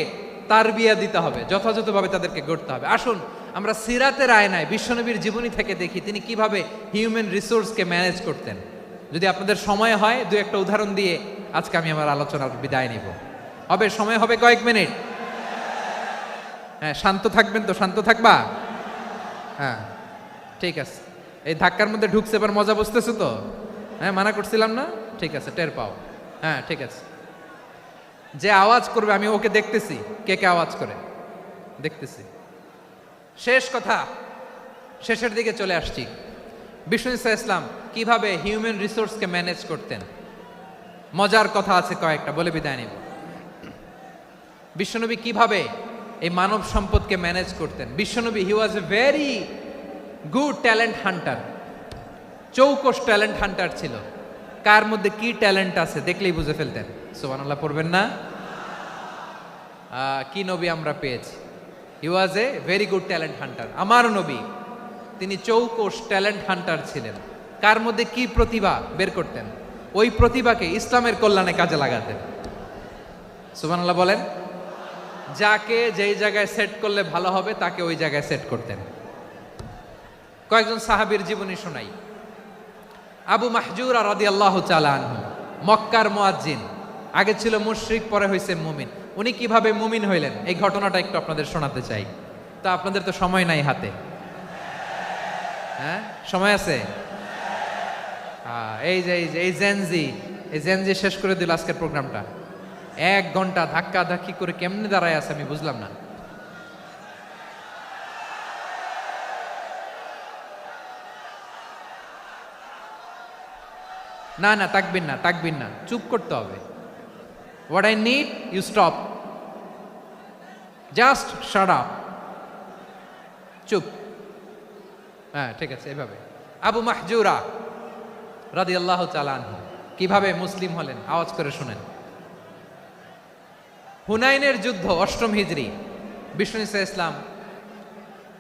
তারবিয়া দিতে হবে, যথাযথভাবে তাদেরকে গড়তে হবে। আসুন আমরা সিরাতের আয়নায় বিশ্বনবীর জীবনী থেকে দেখি তিনি কিভাবে হিউম্যান রিসোর্সকে ম্যানেজ করতেন। যদি আপনাদের সময় হয় দু একটা উদাহরণ দিয়ে আজকে আমি আমার আলোচনার বিদায় নিব। হবে সময় হবে কয়েক মিনিট? হ্যাঁ, শান্ত থাকবেন তো? শান্ত থাকবা? হ্যাঁ, ঠিক আছে। এই ধাক্কার মধ্যে ঢুকছে, এবার মজা বুঝতেছো তো? হ্যাঁ, মানা করছিলাম না? ঠিক আছে, টের পাও। হ্যাঁ, ঠিক আছে। যে আওয়াজ করবে আমি ওকে দেখতেছি, কে কে আওয়াজ করে দেখতেছি। শেষ কথা, শেষের দিকে চলে আসছি। বিষ্ণু ইসলাম কিভাবে হিউম্যান রিসোর্সকে ম্যানেজ করতেন, মজার কথা আছে কয়েকটা, বলে বিদায় নিব। বিশ্বনবী কিভাবে এই মানব সম্পদকে ম্যানেজ করতেন। বিশ্বনবী he was a very good talent hunter, চৌকস ট্যালেন্ট হান্টার ছিল। কার মধ্যে কি ট্যালেন্ট আছে দেখলেই বুঝে ফেলতেন। সুবহানাল্লাহ পড়বেন না? কি নবী আমরা পেয়েছি! He was a very good talent hunter. আমার নবী তিনি চৌকস ট্যালেন্ট হান্টার ছিলেন। কার মধ্যে কি প্রতিভা বের করতেন, ওই প্রতিভাকে ইসলামের কল্যাণে কাজে লাগাতেন। সুবহানাল্লাহ বলেন। যাকে যেই জায়গায় সেট করলে ভালো হবে তাকে ওই জায়গায় সেট করতেন। কয়েকজন সাহাবীর জীবনী শোনাই। আবু মাহজুরা রাদিয়াল্লাহু তাআলা আনহু, মক্কার মুয়াজ্জিন, আগে ছিল মুশরিক, পরে হয়েছে মুমিন। উনি কিভাবে মুমিন হইলেন এই ঘটনাটা একটু আপনাদের শোনাতে চাই। তা আপনাদের তো সময় নাই হাতে। হ্যাঁ, সময় আছে? এই জেনজি শেষ করে দিল আজকের প্রোগ্রামটা। 1 ঘন্টা ধাক্কা ধাক্কি করে কেমনে দাঁড়ায় আছে আমি বুঝলাম না। না না, তাকবির না, চুপ করতে হবে। What I need you stop, just shut up, চুপ। হ্যাঁ, ঠিক আছে, এভাবে। আবু মাহজুরা রাদিয়াল্লাহু তাআলা আনহু কিভাবে মুসলিম হলেন আওয়াজ করে শুনেন। হুনাইনের যুদ্ধ, 8ম হিজরি। বিষ্ণু ইসলাম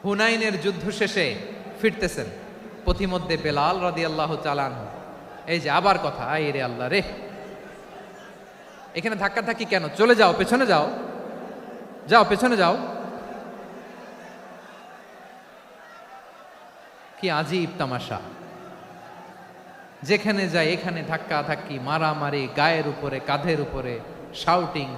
হুনাইনের যুদ্ধ শেষে ফিরতেছেন, পথিমধ্যে বেলাল রাদিয়াল্লাহু তাআলা আনহু, এই যে আবার কথা, আই রে আল্লাহ রে, এখানে ধাক্কা ধাক্কি কেন? চলে যাও, পেছনে যাও, যাও পেছনে যাও। কি আজীব তামাশা! যেখানে যায় এখানে ধাক্কা ধাক্কি, মারামারি, গায়ের উপরে, কাঁধের উপরে, শাউটিং।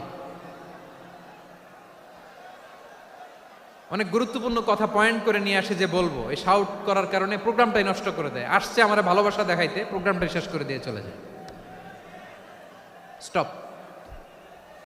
অনেক গুরুত্বপূর্ণ কথা পয়েন্ট করে নিয়ে আসে যে বলবো, এই শাউট করার কারণে প্রোগ্রামটাই নষ্ট করে দেয়। আসছে আমার ভালোবাসা দেখাইতে, প্রোগ্রামটাই শেষ করে দিয়ে চলে যায়। স্টপ।